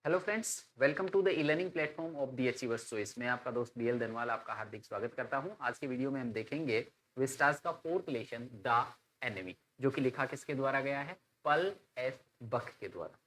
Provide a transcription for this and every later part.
Hello friends, welcome to the e learning platform of the achievers choice. मैं आपका दोस्त DL Dhanwal आपका हार्दिक स्वागत करता हूं। आज की वीडियो में हम देखेंगे विस्टास का फोर्थ लेसन द एनिमी, जो कि लिखा किसके द्वारा गया है? पल एफ बक के द्वारा।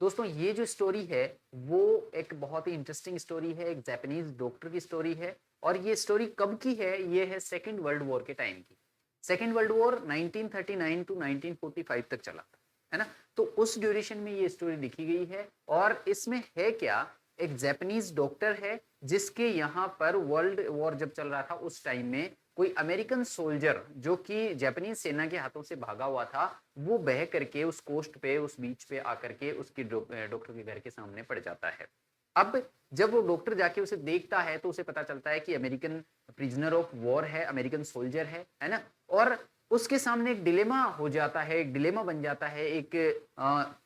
दोस्तों, ये जो स्टोरी है वो एक बहुत ही इंटरेस्टिंग स्टोरी है, एक जापानीज डॉक्टर की स्टोरी है। और ये स्टोरी कब की है? ये है सेकेंड वर्ल्ड वॉर के टाइम की। सेकेंड वर्ल्ड वॉर 1939 टू 1945 तक चला था, है ना? तो उस ड्यूरेशन में ये स्टोरी लिखी गई है। और इसमें है क्या, एक जापानीज डॉक्टर है जिसके यहाँ पर वर्ल्ड वॉर जब चल रहा था उस टाइम में कोई अमेरिकन सोल्जर जो कि जापानीज सेना के हाथों से भागा हुआ था, वो बह करके उस कोस्ट पे, उस बीच पे आकर के उसकी डॉक्टर के घर के सामने पड़ जाता है। अब जब वो डॉक्टर जाके उसे देखता है तो उसे पता चलता है कि अमेरिकन प्रिजनर ऑफ वॉर है, अमेरिकन सोल्जर है ना? और उसके सामने एक डिलेमा हो जाता है, एक डिलेमा बन जाता है, एक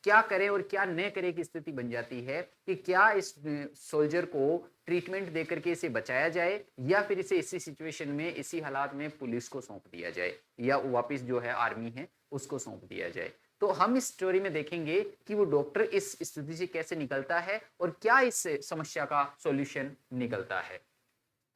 क्या करे और क्या न करे की स्थिति बन जाती है कि क्या इस सोल्जर को ट्रीटमेंट देकर के इसे बचाया जाए या फिर इसे इसी सिचुएशन में, इसी हालात में पुलिस को सौंप दिया जाए या वापिस जो है आर्मी है उसको सौंप दिया जाए। तो हम इस स्टोरी में देखेंगे कि वो डॉक्टर इस स्थिति से कैसे निकलता है और क्या इस समस्या का सॉल्यूशन निकलता है।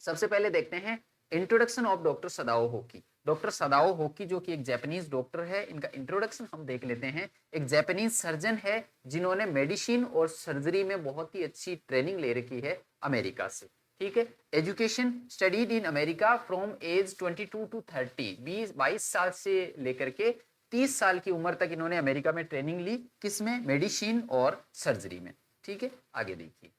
सबसे पहले देखते हैं introduction of doctor Sadao Hoki. Doctor Sadao Hoki जो कि एक जापानीज डॉक्टर है, इनका इंट्रोडक्शन हम देख लेते हैं। एक जापानीज सर्जन है जिन्होंने मेडिसिन और सर्जरी में बहुत ही अच्छी ट्रेनिंग ले रखी है अमेरिका से। ठीक है। Education studied in America from age 22 to 30, 22 साल से लेकर के 30 साल की उम्र तक इन्होंने अमेरिका में ट्रेनिंग ली। किसमें? मेडिसिन और सर्जरी में। ठीक है, आगे देखिए।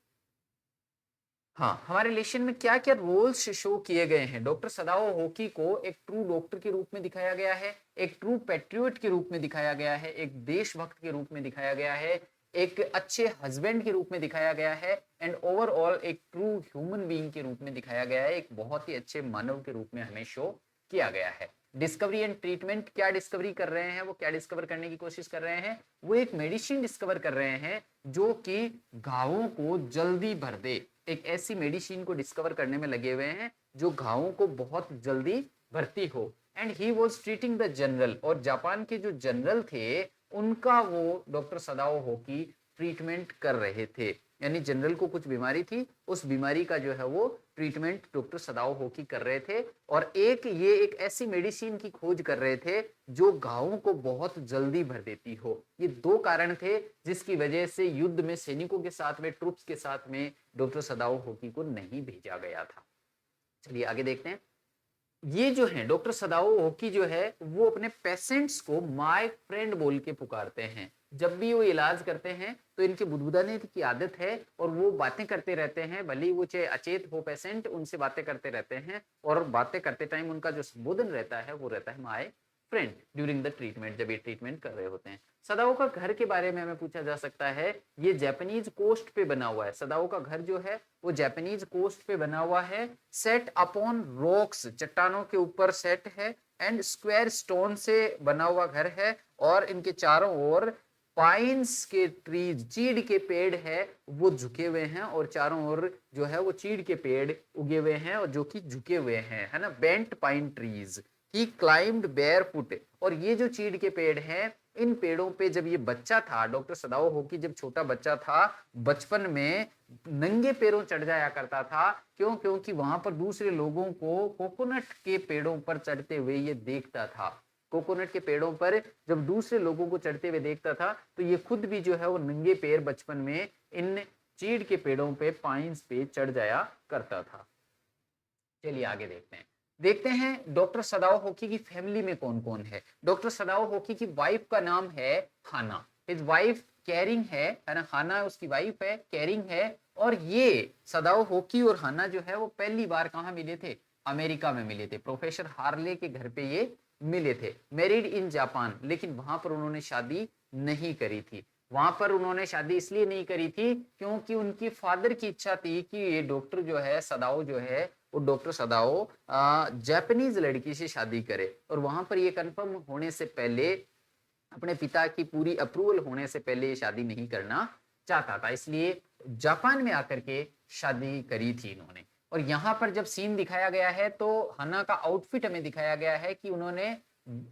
हाँ, हमारे लेशन में क्या क्या रोल्स शो किए गए हैं। डॉक्टर सदाओ होकी को एक ट्रू डॉक्टर के रूप में दिखाया गया है, एक ट्रू पैट्रियट के रूप में दिखाया गया है, एक देशभक्त के रूप में दिखाया गया है, एक अच्छे हस्बैंड के रूप में दिखाया गया है, एंड ओवरऑल एक ट्रू ह्यूमन बीइंग के रूप में दिखाया गया है, एक बहुत ही अच्छे मानव के रूप में हमें शो किया गया है। डिस्कवरी एंड ट्रीटमेंट, क्या डिस्कवरी कर रहे हैं वो? क्या डिस्कवर करने की कोशिश कर रहे हैं? वो एक मेडिसिन डिस्कवर कर रहे हैं जो कि घावों को जल्दी भर दे। एक ऐसी मेडिसिन को डिस्कवर करने में लगे हुए हैं जो घावों को बहुत जल्दी भरती हो। And he was treating the general, और जापान के जो जनरल थे उनका वो डॉक्टर सदाओ होकी ट्रीटमेंट कर रहे थे। यानी जनरल को कुछ बीमारी थी, उस बीमारी का जो है वो ट्रीटमेंट डॉक्टर सदाओ होकी कर रहे थे। और ये एक ऐसी मेडिसिन की खोज कर रहे थे जो घावों को बहुत जल्दी भर देती हो। ये दो कारण थे जिसकी वजह से युद्ध में सैनिकों के साथ में, ट्रूप्स के साथ में डॉक्टर सदाओ होकी को नहीं भेजा गया था। चलिए आगे देखते हैं। ये जो है डॉक्टर सदाओ होकी जो है वो अपने पेशेंट्स को माय फ्रेंड बोल के पुकारते हैं। जब भी वो इलाज करते हैं तो इनके बुदबुदाने की आदत है और वो बातें करते रहते हैं, भले ही वो चाहे अचेत हो पेशेंट, उनसे बातें करते रहते हैं। और बातें करते टाइम उनका जो संबोधन रहता है वो रहता है my friend during the treatment, जब ये ट्रीटमेंट कर रहे होते हैं। सदाओ का घर के बारे में हमें पूछा जा सकता है। ये जापानीज कोस्ट पे बना हुआ है। सदाओ का घर जो है वो जापानीज कोस्ट पे बना हुआ है। सेट अपॉन रॉक्स, चट्टानों के ऊपर सेट है। एंड स्क्वायर स्टोन से बना हुआ घर है। और इनके चारों ओर पाइन्स के ट्रीज, चीड़ के पेड़ है, वो झुके हुए हैं। और चारों ओर जो है वो चीड़ के पेड़ उगे हुए हैं और जो कि झुके हुए हैं, है ना? Bent pine trees. He climbed barefoot. और ये जो चीड़ के पेड़ हैं, इन पेड़ों पे जब ये बच्चा था, डॉक्टर सदाओ होकी जब छोटा बच्चा था, बचपन में नंगे पैरों चढ़ जाया करता था। क्यों? क्योंकि वहां पर दूसरे लोगों को कोकोनट के पेड़ों पर चढ़ते हुए ये देखता था। कोकोनट के पेड़ों पर जब दूसरे लोगों को चढ़ते हुए देखता था तो ये खुद भी जो है वो नंगे पैर बचपन में इन चीड़ के पेड़ों पे, पाइन्स पे चढ़ जाया करता था। चलिए आगे देखते हैं डॉक्टर सदाओ होकी की फैमिली में कौन कौन है। डॉक्टर सदाओ होकी की वाइफ का नाम है हाना। हिज वाइफ कैरिंग है ना? हाना उसकी वाइफ है, कैरिंग है। और ये सदाओ होकी और हाना जो है वो पहली बार कहाँ मिले थे? अमेरिका में मिले थे। प्रोफेसर हार्ले के घर पे ये मिले थे। मैरिड इन जापान, लेकिन वहां पर उन्होंने शादी नहीं करी थी। वहां पर उन्होंने शादी इसलिए नहीं करी थी क्योंकि उनकी फादर की इच्छा थी कि ये डॉक्टर जो है सदाओ जो है वो डॉक्टर सदाओ जापानीज लड़की से शादी करे। और वहां पर ये कंफर्म होने से पहले, अपने पिता की पूरी अप्रूवल होने से पहले ये शादी नहीं करना चाहता था, इसलिए जापान में आकर के शादी करी थी इन्होंने। और यहाँ पर जब सीन दिखाया गया है तो हन्ना का आउटफिट हमें दिखाया गया है कि उन्होंने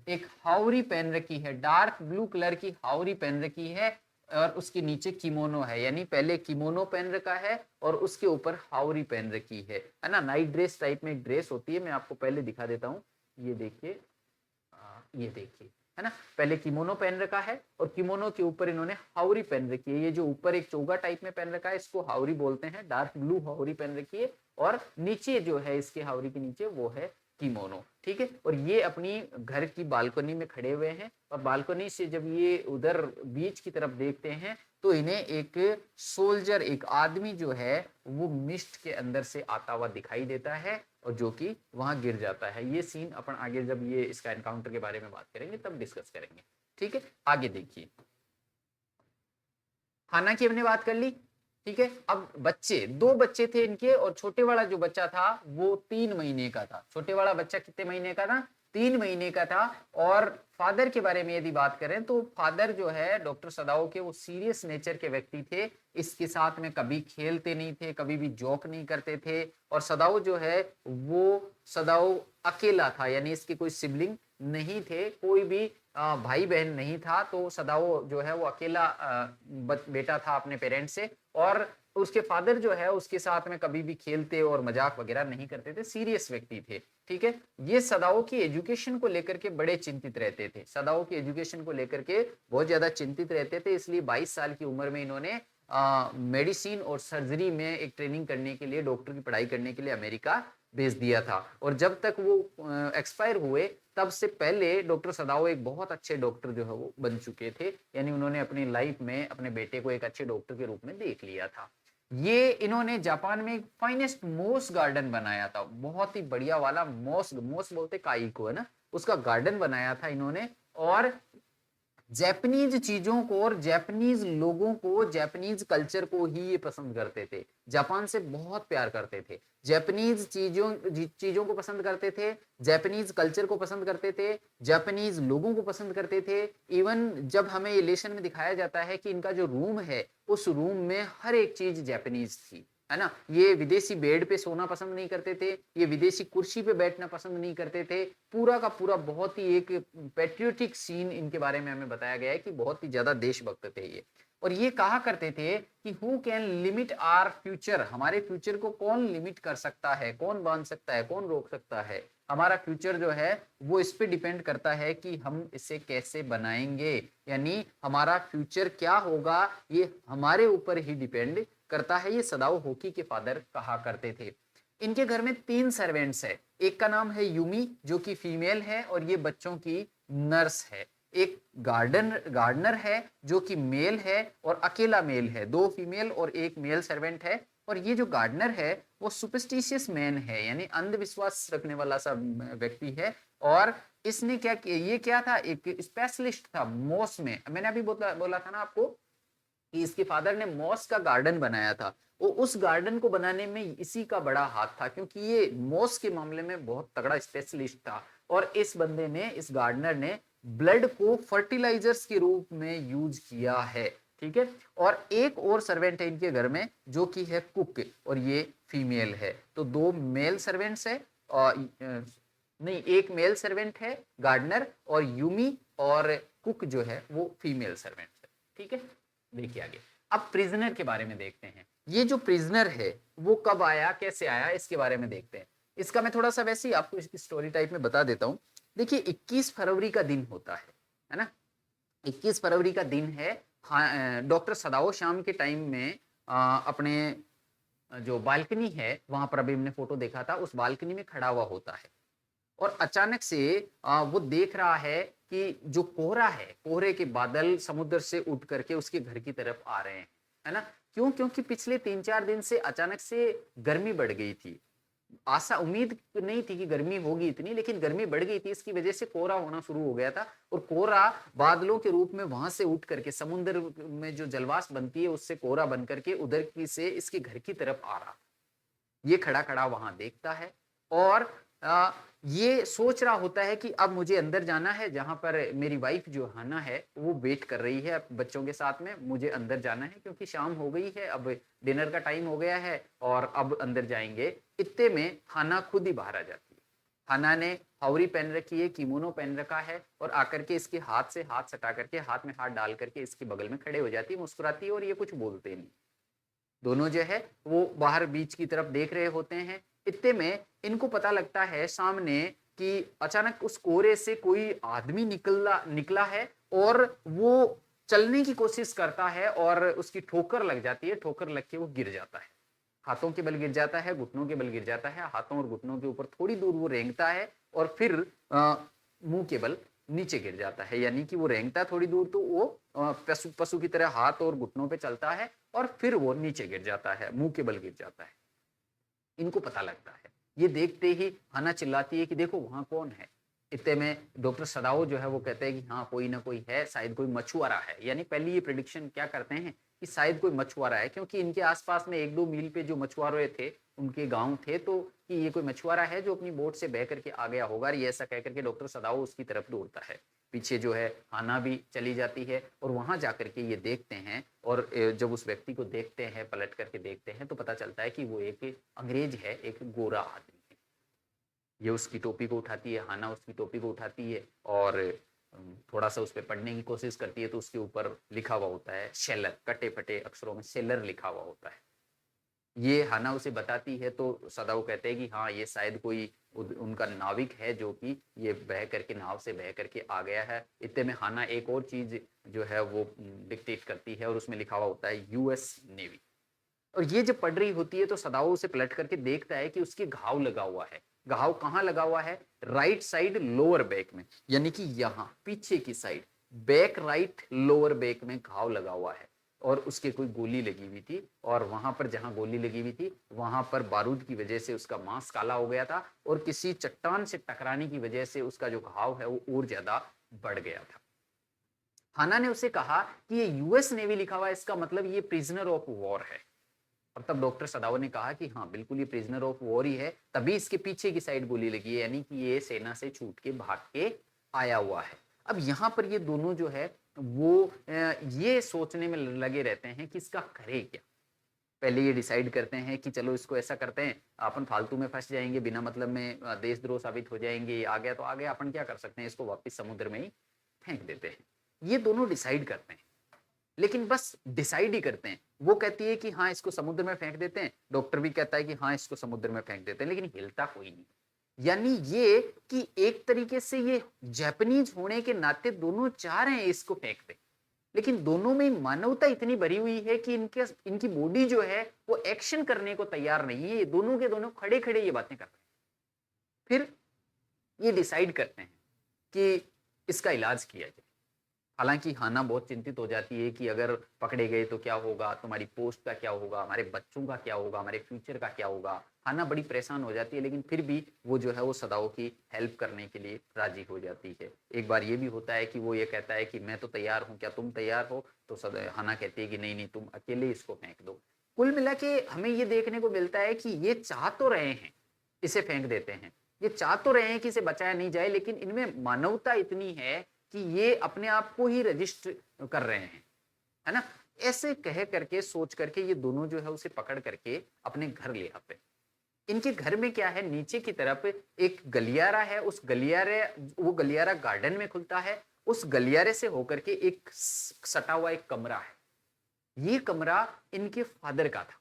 एक हावरी पहन रखी है, डार्क ब्लू कलर की हावरी पहन रखी है। और उसके नीचे किमोनो है, यानी पहले किमोनो पहन रखा है और उसके ऊपर हावरी पहन रखी है ना। नाइट ड्रेस टाइप में एक ड्रेस होती है, मैं आपको पहले दिखा देता हूँ। ये देखिए, ये देखिए, है ना, पहले किमोनो पहन रखा है और किमोनो के ऊपर इन्होंने हावरी पहन रखी है। ये जो ऊपर एक चोगा टाइप में पहन रखा है इसको हावरी बोलते हैं, डार्क ब्लू हावरी पहन रखी है। और नीचे जो है इसके हावरी के नीचे वो है किमोनो, ठीक है। और ये अपनी घर की बालकनी में खड़े हुए हैं और बालकनी से जब ये उधर बीच की तरफ देखते हैं तो इन्हें एक सोल्जर, एक आदमी जो है वो मिस्ट के अंदर से आता हुआ दिखाई देता है और जो कि वहां गिर जाता है। ये सीन अपन आगे जब ये इसका एनकाउंटर के बारे में बात करेंगे तब डिस्कस करेंगे, ठीक है। आगे देखिए, हाना की हमने बात कर ली, ठीक है। अब बच्चे, दो बच्चे थे इनके और छोटे वाला जो बच्चा था वो 3 महीने का था। छोटे वाला बच्चा कितने महीने का था? 3 महीने का था। और फादर के बारे में यदि बात करें तो फादर जो है डॉक्टर सदाओ के, वो सीरियस नेचर के व्यक्ति थे। इसके साथ में कभी खेलते नहीं थे, कभी भी जोक नहीं करते थे। और सदाओ जो है वो सदाओ अकेला था, यानी इसके कोई सिबलिंग नहीं थे, कोई भी भाई बहन नहीं था। तो सदाओ जो है वो अकेला बेटा था अपने पेरेंट्स से। और उसके फादर जो है उसके साथ में कभी भी खेलते और मजाक वगैरह नहीं करते थे, सीरियस व्यक्ति थे, ठीक है। ये सदाओ की एजुकेशन को लेकर के बड़े चिंतित रहते थे, सदाओ की एजुकेशन को लेकर के बहुत ज्यादा चिंतित रहते थे। इसलिए 22 साल की उम्र में इन्होंने मेडिसिन और सर्जरी में एक ट्रेनिंग करने के लिए, डॉक्टर की पढ़ाई करने के लिए अमेरिका भेज दिया था। और जब तक वो एक्सपायर हुए तब से पहले डॉक्टर सदाओ एक बहुत अच्छे डॉक्टर जो है वो बन चुके थे, यानी उन्होंने अपनी लाइफ में अपने बेटे को एक अच्छे डॉक्टर के रूप में देख लिया था। ये इन्होंने जापान में एक फाइनेस्ट मोस गार्डन बनाया था, बहुत ही बढ़िया वाला मोस, मोस बोलते काई को, है ना, उसका गार्डन बनाया था इन्होंने। और जैपनीज चीजों को और जैपनीज लोगों को, जैपनीज कल्चर को ही ये पसंद करते थे, जापान से बहुत प्यार करते थे, जैपनीज चीजों को पसंद करते थे, जैपनीज कल्चर को पसंद करते थे, जैपनीज लोगों को पसंद करते थे। इवन जब हमें ये लेसन में दिखाया जाता है कि इनका जो रूम है उस रूम में हर एक चीज जैपनीज थी, है ना। ये विदेशी बेड पे सोना पसंद नहीं करते थे, ये विदेशी कुर्सी पे बैठना पसंद नहीं करते थे। पूरा का पूरा बहुत ही एक पेट्रियोटिक सीन इनके बारे में हमें बताया गया है कि बहुत ही ज्यादा देशभक्त थे ये। और ये कहा करते थे कि who can limit our future, हमारे फ्यूचर को कौन लिमिट कर सकता है, कौन बांध सकता है, कौन रोक सकता है। हमारा फ्यूचर जो है वो इस पे डिपेंड करता है कि हम इसे कैसे बनाएंगे, यानी हमारा फ्यूचर क्या होगा ये हमारे ऊपर ही डिपेंड करता है। ये सदाओ होकी के फादर कहा करते थे। इनके घर में 3 सर्वेंट्स है, एक का नाम है यूमी जो कि फीमेल है और ये बच्चों की नर्स है। एक गार्डनर है जो कि मेल है और अकेला मेल है, 2 फीमेल और 1 मेल सर्वेंट है। और ये जो गार्डनर है वो सुपरस्टिशियस मैन है, यानी अंधविश्वास रखने वाला सा व्यक्ति है। और इसने क्या किया, ये क्या था, एक स्पेशलिस्ट था मॉस में। मैंने अभी बोला था ना आपको कि इसके फादर ने मॉस का गार्डन बनाया था। वो उस गार्डन को बनाने में इसी का बड़ा हाथ था, क्योंकि ये मॉस के मामले में बहुत तगड़ा स्पेशलिस्ट था। और इस बंदे ने, इस गार्डनर ने ब्लड को फर्टिलाइजर्स के रूप में यूज किया है, ठीक है। और एक और सर्वेंट है इनके घर में जो कि है कुक, और ये फीमेल है। तो 2 मेल सर्वेंट्स है और नहीं, एक मेल सर्वेंट है गार्डनर और यूमी, और कुक जो है वो फीमेल सर्वेंट है, ठीक है। देखिए आगे, अब प्रिजनर के बारे में देखते हैं। ये जो प्रिजनर है वो कब आया, कैसे आया, इसके बारे में देखते हैं। इसका मैं थोड़ा सा वैसे ही आपको इसकी स्टोरी टाइप में बता देता हूँ। देखिए 21 फरवरी का दिन होता है ना, 21 फरवरी का दिन है। डॉक्टर सदाओ शाम के टाइम में अपने जो बालकनी है वहां पर, अभी हमने फोटो देखा था, उस बालकनी में खड़ा हुआ होता है। और अचानक से वो देख रहा है कि जो कोहरा है, कोहरे के बादल समुद्र से उठ करके उसके घर की तरफ आ रहे हैं, है ना। क्यों? क्योंकि पिछले 3-4 दिन से अचानक से गर्मी बढ़ गई थी। आशा, उम्मीद नहीं थी कि गर्मी होगी इतनी, लेकिन गर्मी बढ़ गई थी। इसकी वजह से कोहरा होना शुरू हो गया था और कोहरा बादलों के रूप में वहां से उठ करके समुद्र में जो जलवाष्प बनती है उससे कोहरा बन करके उधर की से इसके घर की तरफ आ रहा। ये खड़ा खड़ा वहां देखता है और ये सोच रहा होता है कि अब मुझे अंदर जाना है, जहां पर मेरी वाइफ जो हाना है वो वेट कर रही है बच्चों के साथ में। मुझे अंदर जाना है क्योंकि शाम हो गई है, अब डिनर का टाइम हो गया है और अब अंदर जाएंगे। इतने में हाना खुद ही बाहर आ जाती है। हाना ने हाउरी पहन रखी है, किमोनो पहन रखा है और आकर के इसके हाथ से हाथ सटा करके, हाथ में हाथ डाल करके इसके बगल में खड़े हो जाती है, मुस्कुराती है और ये कुछ बोलते नहीं। दोनों जो है वो बाहर बीच की तरफ देख रहे होते हैं। इतने में इनको पता लगता है सामने कि अचानक उस कोहरे से कोई आदमी निकला है और वो चलने की कोशिश करता है और उसकी ठोकर लग जाती है, ठोकर लग के वो गिर जाता है, हाथों के बल गिर जाता है, घुटनों के बल गिर जाता है, हाथों और घुटनों के ऊपर थोड़ी दूर वो रेंगता है और फिर मुंह के बल नीचे गिर जाता है। यानी कि वो रेंगता है थोड़ी दूर तो वो पशु की तरह हाथ और घुटनों पे चलता है और फिर वो नीचे गिर जाता है, मुंह के बल गिर जाता है। इनको पता लगता है। ये देखते ही हाना चिल्लाती है कि देखो वहां कौन है। इतने में डॉक्टर सदाओ जो है वो कहते हैं कि हाँ कोई ना कोई है, शायद कोई मछुआरा है। यानी पहली ये प्रेडिक्शन क्या करते हैं कि शायद कोई मछुआरा है, क्योंकि इनके आसपास में 1-2 मील पे जो मछुआरे थे उनके गांव थे, तो कि ये कोई मछुआरा है जो अपनी बोट से बह करके आ गया होगा। ये ऐसा कह करके डॉक्टर सदाओ उसकी तरफ दौड़ता है। पीछे जो है हाना भी चली जाती है और वहां जाकर के ये देखते हैं और जब उस व्यक्ति को देखते हैं, पलट करके देखते हैं, तो पता चलता है कि वो एक अंग्रेज है, एक गोरा आदमी है। ये उसकी टोपी को उठाती है, हाना उसकी टोपी को उठाती है और थोड़ा सा उस पर पढ़ने की कोशिश करती है, तो उसके ऊपर लिखा हुआ होता है शेलर, कटे फटे अक्षरों में शेलर लिखा हुआ होता है। ये हाना उसे बताती है तो सदाओ कहते हैं कि हाँ ये शायद कोई उनका नाविक है जो कि ये बह करके, नाव से बह करके आ गया है। इतने में हाना एक और चीज जो है वो डिक्टेट करती है और उसमें लिखा हुआ होता है यूएस नेवी। और ये जब पढ़ रही होती है तो सदाओ उसे पलट करके देखता है कि उसके घाव लगा हुआ है। घाव कहाँ लगा हुआ है? राइट साइड लोअर बैक में, यानी कि यहाँ पीछे की side, back right lower back में घाव लगा हुआ है और उसके कोई गोली लगी हुई थी और वहां पर जहां गोली लगी हुई थी वहां पर बारूद की वजह से उसका मांस काला हो गया था और किसी चट्टान से टकराने की वजह से उसका जो घाव है वो और ज्यादा बढ़ गया था। हाना ने उसे कहा कि ये यूएस नेवी लिखा हुआ है, इसका मतलब ये प्रिजनर ऑफ वॉर है। और तब डॉक्टर सदाओ ने कहा कि हाँ बिल्कुल ये प्रिजनर ऑफ वॉर ही है, तभी इसके पीछे की साइड गोली लगी है, यानी कि ये सेना से छूट के भाग के आया हुआ है। अब यहाँ पर ये दोनों जो है वो ये सोचने में लगे रहते हैं कि इसका करे क्या। पहले ये डिसाइड करते हैं कि चलो इसको ऐसा करते हैं, अपन फालतू में फंस जाएंगे, बिना मतलब में देशद्रोह साबित हो जाएंगे, आ गया तो आ गया, अपन क्या कर सकते हैं, इसको वापस समुद्र में ही फेंक देते हैं। ये दोनों डिसाइड करते हैं, लेकिन बस डिसाइड ही करते हैं। वो कहती है कि हाँ इसको समुद्र में फेंक देते हैं, डॉक्टर भी कहता है कि हाँ इसको समुद्र में फेंक देते हैं, लेकिन हिलता कोई नहीं। यानी ये कि एक तरीके से ये जापानीज होने के नाते दोनों चाह रहे हैं इसको फेंक दे, लेकिन दोनों में मानवता इतनी भरी हुई है कि इनकी बॉडी जो है वो एक्शन करने को तैयार नहीं है। ये दोनों के दोनों खड़े खड़े ये बातें कर रहे हैं। फिर ये डिसाइड करते हैं कि इसका इलाज किया जाए। हालांकि हाना बहुत चिंतित हो जाती है कि अगर पकड़े गए तो क्या होगा, तुम्हारी पोस्ट का क्या होगा, हमारे बच्चों का क्या होगा, हमारे फ्यूचर का क्या होगा। हाना बड़ी परेशान हो जाती है, लेकिन फिर भी वो जो है वो सदाओ की हेल्प करने के लिए राजी हो जाती है। एक बार ये भी होता है कि वो ये कहता है कि मैं तो तैयार हूँ, क्या तुम तैयार हो? तो हाना कहती है कि नहीं नहीं, तुम अकेले इसको फेंक दो। कुल मिला के हमें ये देखने को मिलता है कि ये चाह तो रहे हैं इसे फेंक देते हैं, ये चाह तो रहे हैं कि इसे बचाया नहीं जाए, लेकिन इनमें मानवता इतनी है कि ये अपने आप को ही रजिस्टर कर रहे हैं, है ना। ऐसे कह करके, सोच करके ये दोनों जो है उसे पकड़ करके अपने घर ले आते। इनके घर में क्या है, नीचे की तरफ एक गलियारा है, उस गलियारे, वो गलियारा गार्डन में खुलता है। उस गलियारे से होकर के एक सटा हुआ एक कमरा है। ये कमरा इनके फादर का था।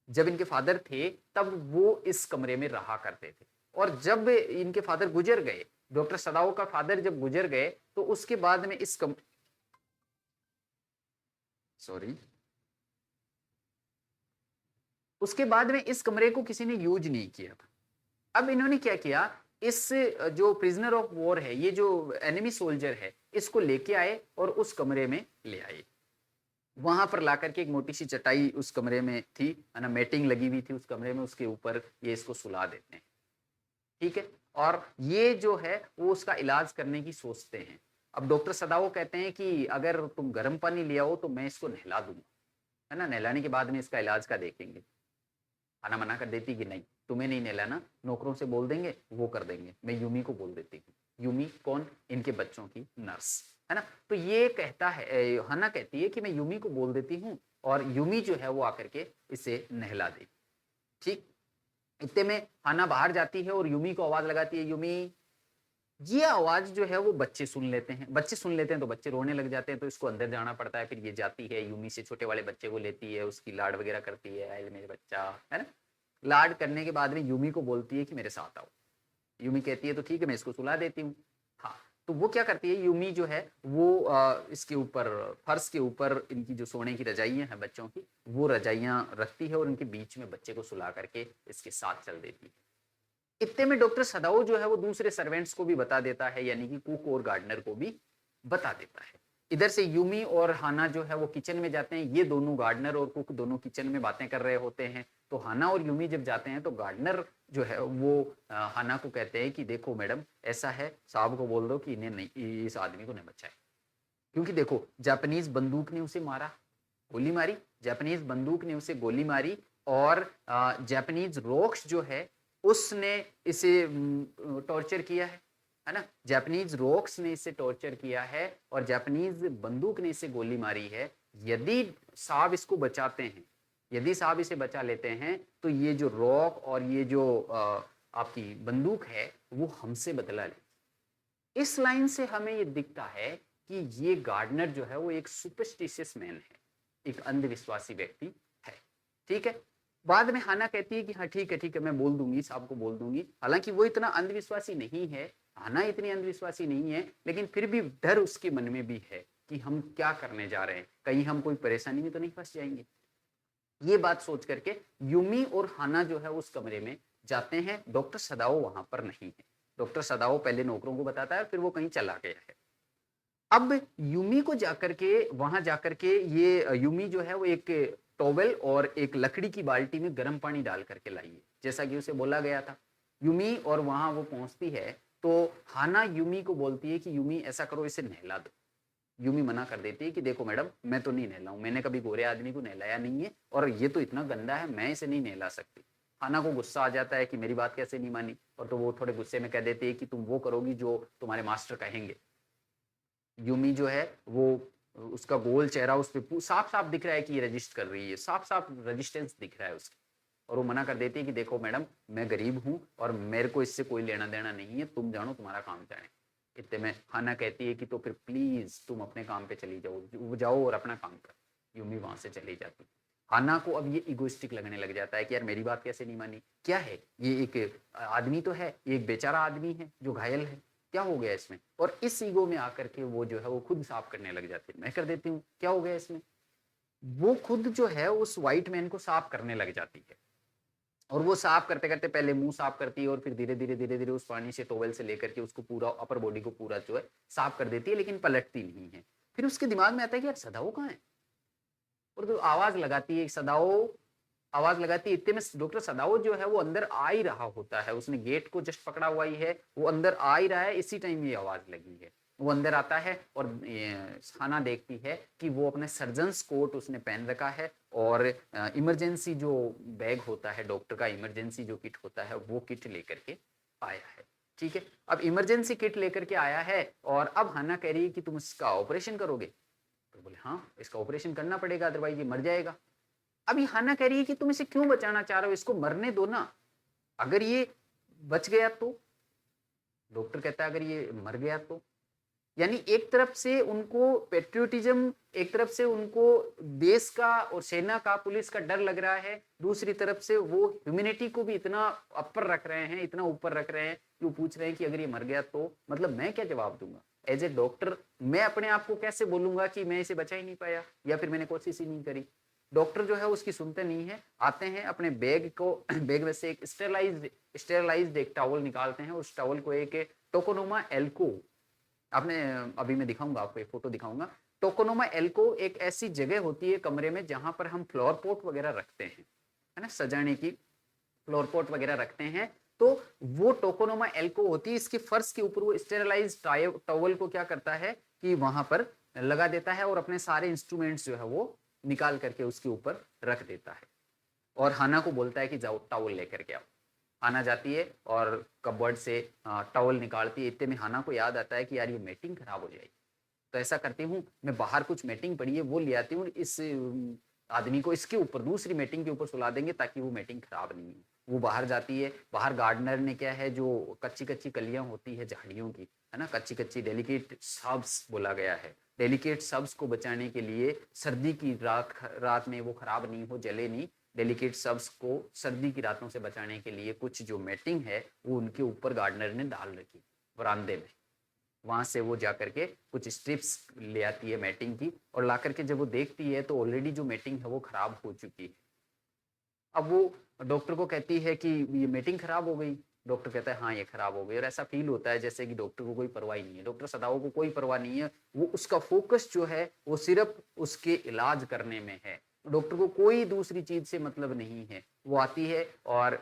जब इनके फादर थे तब वो इस कमरे में रहा करते थे, और जब इनके फादर गुजर गए, डॉक्टर सदाओ का फादर जब गुजर गए, तो उसके बाद में उसके बाद में इस कमरे को किसी ने यूज नहीं किया था। अब इन्होंने क्या किया, इस जो प्रिजनर ऑफ वॉर है, ये जो एनिमी सोल्जर है, इसको लेके आए और उस कमरे में ले आए। वहां पर लाकर के एक मोटी सी चटाई उस कमरे में थी, है ना, मैटिंग लगी हुई थी उस कमरे में, उसके ऊपर ये इसको सुला देते हैं। ठीक है, और ये जो है वो उसका इलाज करने की सोचते हैं। अब डॉक्टर सदाओ कहते हैं कि अगर तुम गर्म पानी ले आओ तो मैं इसको नहला दूंगा, है ना, नहलाने के बाद में इसका इलाज का देखेंगे। खाना मना कर देती कि नहीं, तुम्हें नहीं नहलाना, नौकरों से बोल देंगे, वो कर देंगे, मैं यूमी को बोल देती हूँ। यूमी कौन? इनके बच्चों की नर्स, है ना। तो ये कहता है, हना कहती है कि मैं यूमी को बोल देती हूँ और यूमी जो है वो आकर के इसे नहला दे। ठीक, इतने में हाना बाहर जाती है और यूमी को आवाज लगाती है, यूमी। ये आवाज जो है वो बच्चे सुन लेते हैं, तो बच्चे रोने लग जाते हैं, तो इसको अंदर जाना पड़ता है। फिर ये जाती है, यूमी से छोटे वाले बच्चे को लेती है, उसकी लाड वगैरह करती है, आए मेरे बच्चा, है ना। लाड करने के बाद में यूमी को बोलती है कि मेरे साथ आओ। यूमी कहती है तो ठीक है, मैं इसको सुला देती हूँ। हाँ, तो वो क्या करती है, यूमी जो है वो इसके ऊपर, फर्श के ऊपर इनकी जो सोने की रजाइयाँ हैं बच्चों की, वो रजाइयाँ रखती है और इनके बीच में बच्चे को सुला करके इसके साथ चल देती है। इतने में डॉक्टर सदाओ जो है वो दूसरे सर्वेंट्स को भी बता देता है, यानी कि कुक और गार्डनर को भी बता देता है। इधर से यूमी और हाना जो है वो किचन में जाते हैं। ये दोनों, गार्डनर और कुक, दोनों किचन में बातें कर रहे होते हैं। तो हाना और यूमी जब जाते हैं तो गार्डनर जो है वो हाना को कहते हैं कि देखो मैडम, ऐसा है, साहब को बोल दो कि इन्हें नहीं, इस आदमी को नहीं बचाए, क्योंकि देखो जापानीज बंदूक ने उसे मारा, गोली मारी, जापानीज बंदूक ने उसे गोली मारी, और जापानीज रॉक्स जो है उसने इसे टॉर्चर किया है ना। जापानीज रॉक्स ने इसे टॉर्चर किया है और जापानीज बंदूक ने इसे गोली मारी है। यदि साहब इसको बचाते हैं, यदि साहब इसे बचा लेते हैं, तो ये जो रॉक और ये जो आपकी बंदूक है वो हमसे बदला ले। इस लाइन से हमें ये दिखता है कि ये गार्डनर जो है वो एक सुपरस्टिशियस मैन है, एक अंधविश्वासी व्यक्ति है। ठीक है। बाद में हाना कहती है कि हाँ ठीक है, ठीक है, मैं बोल दूंगी, साहब को बोल दूंगी। हालांकि वो इतना अंधविश्वासी नहीं है, हाना इतनी अंधविश्वासी नहीं है, लेकिन फिर भी डर उसके मन में भी है कि हम क्या करने जा रहे हैं, कहीं हम कोई परेशानी में तो नहीं फंस जाएंगे। ये बात सोच करके यूमी और हाना जो है उस कमरे में जाते हैं। डॉक्टर सदाओ वहां पर नहीं है। डॉक्टर सदाओ पहले नौकरों को बताता है, फिर वो कहीं चला गया है। अब यूमी को जाकर के, वहां जाकर के ये यूमी जो है वो एक टॉवेल और एक लकड़ी की बाल्टी में गर्म पानी डाल करके लाई है, जैसा कि उसे बोला गया था। यूमी और वहां वो पहुंचती है तो हाना यूमी को बोलती है कि यूमी ऐसा करो, इसे नहला दो। यूमी मना कर देती है कि देखो मैडम, मैं तो नहीं नहलाऊं, मैंने कभी गोरे आदमी को नहलाया नहीं है, और ये तो इतना गंदा है, मैं इसे नहीं नहला सकती। हाना को गुस्सा आ जाता है कि मेरी बात कैसे नहीं मानी, और तो वो थोड़े गुस्से में कह देती है कि तुम वो करोगी जो तुम्हारे मास्टर कहेंगे। यूमी जो है वो, उसका गोल चेहरा उस पर साफ साफ दिख रहा है कि ये रजिस्ट कर रही है, साफ साफ रजिस्टेंस दिख रहा है उसकी, और वो मना कर देती है कि देखो मैडम, मैं गरीब हूं और मेरे को इससे कोई लेना देना नहीं है, तुम जानो तुम्हारा काम जाने। इतने में हाना कहती है कि तो फिर प्लीज तुम अपने काम पे चली जाओ, जाओ और अपना काम कर। यूमी वहां से चली जाती। हाना को अब ये इगोइस्टिक लगने लग जाता है कि यार मेरी बात कैसे नहीं मानी, क्या है ये, एक आदमी तो है, ये एक बेचारा आदमी है जो घायल है, क्या हो गया इसमें। और इस ईगो में आकर के वो जो है वो खुद साफ करने लग जाती है, मैं कर देती हूँ, क्या हो गया इसमें। वो खुद जो है उस व्हाइट मैन को साफ करने लग जाती है, और वो साफ करते करते पहले मुंह साफ करती है और फिर धीरे धीरे धीरे धीरे उस पानी से टॉवेल से लेकर के उसको पूरा अपर बॉडी को पूरा जो है साफ कर देती है, लेकिन पलटती नहीं है। फिर उसके दिमाग में आता है कि यार सदाओ कहाँ है, और तो आवाज लगाती है सदाओ, आवाज लगाती है। इतने में डॉक्टर सदाओ जो है वो अंदर आ ही रहा होता है, उसने गेट को जस्ट पकड़ा हुआ ही है, वो अंदर आ ही रहा है, इसी टाइम ये आवाज लगी है। वो अंदर आता है और हाना देखती है कि वो अपने सर्जन्स कोट उसने पहन रखा है, और इमरजेंसी जो बैग होता है डॉक्टर का, इमरजेंसी जो किट होता है वो किट लेकर के आया है। ठीक है। अब इमरजेंसी किट लेकर के आया है, और अब हाना कह रही है कि तुम इसका ऑपरेशन करोगे, तो बोले हाँ इसका ऑपरेशन करना पड़ेगा, अदरवाइज ये मर जाएगा। अभी हाना कह रही है कि तुम इसे क्यों बचाना चाह रहे हो, इसको मरने दो ना, अगर ये बच गया तो। डॉक्टर कहता है अगर ये मर गया तो। यानी एक तरफ से उनको पेट्रियोटिज्म, एक तरफ से उनको देश का और सेना का, पुलिस का डर लग रहा है, दूसरी तरफ से वो ह्यूमैनिटी को भी इतना अपर रख रहे हैं, इतना ऊपर रख रहे हैं कि वो पूछ रहे हैं कि अगर ये मर गया तो। मतलब मैं क्या जवाब दूंगा एज ए डॉक्टर, मैं अपने आप को कैसे बोलूंगा कि मैं इसे बचा ही नहीं पाया या फिर मैंने कोशिश ही नहीं करी। डॉक्टर जो है उसकी सुनते नहीं है, आते हैं अपने बैग को, बैग में से एक स्टेरलाइज्ड एक टॉवल निकालते हैं, उस टॉवल को एक टोकोनोमा एल्को, आपने, अभी मैं दिखाऊंगा आपको, एक फोटो दिखाऊंगा। टोकोनोमा एल्को एक ऐसी जगह होती है कमरे में जहां पर हम फ्लोर पॉट वगैरह रखते हैं, है ना, सजाने की फ्लोर पॉट वगैरह रखते हैं, तो वो टोकोनोमा एल्को होती है। इसके फर्श के ऊपर वो स्टेरलाइज टॉवल को क्या करता है कि वहां पर लगा देता है, और अपने सारे इंस्ट्रूमेंट्स जो है वो निकाल करके उसके ऊपर रख देता है, और हाना को बोलता है कि जाओ टॉवल लेकर के आओ। हाना जाती है और कबर्ड से टॉवल निकालती है। इतने में हाना को याद आता है कि यार ये मेटिंग खराब हो जाएगी, तो ऐसा करती हूँ मैं बाहर कुछ मेटिंग पड़ी है वो ले आती हूँ, इस आदमी को इसके ऊपर, दूसरी मेटिंग के ऊपर सुला देंगे ताकि वो मेटिंग खराब नहीं हो। वो बाहर जाती है। बाहर गार्डनर ने क्या है, जो कच्ची कच्ची कलियां होती है झाड़ियों की, है ना, कच्ची कच्ची डेलिकेट सब्स बोला गया है, डेलिकेट सब्स को बचाने के लिए सर्दी की रात में वो खराब नहीं हो, जले नहीं, डेलिकेट सब्स को सर्दी की रातों से बचाने के लिए कुछ जो मैटिंग है वो उनके ऊपर गार्डनर ने डाल रखी बरामदे में। वहां से वो जा करके कुछ स्ट्रिप्स ले आती है मैटिंग की, और ला करके जब वो देखती है तो ऑलरेडी जो मैटिंग है वो खराब हो चुकी है। अब वो डॉक्टर को कहती है कि ये मीटिंग खराब हो गई। डॉक्टर कहता है हाँ ये खराब हो गई, और ऐसा फील होता है जैसे कि डॉक्टर को कोई परवाह नहीं है, डॉक्टर सदाओ को कोई परवाह नहीं है, वो उसका फोकस जो है वो सिर्फ उसके इलाज करने में है, डॉक्टर को कोई दूसरी चीज से मतलब नहीं है। वो आती है और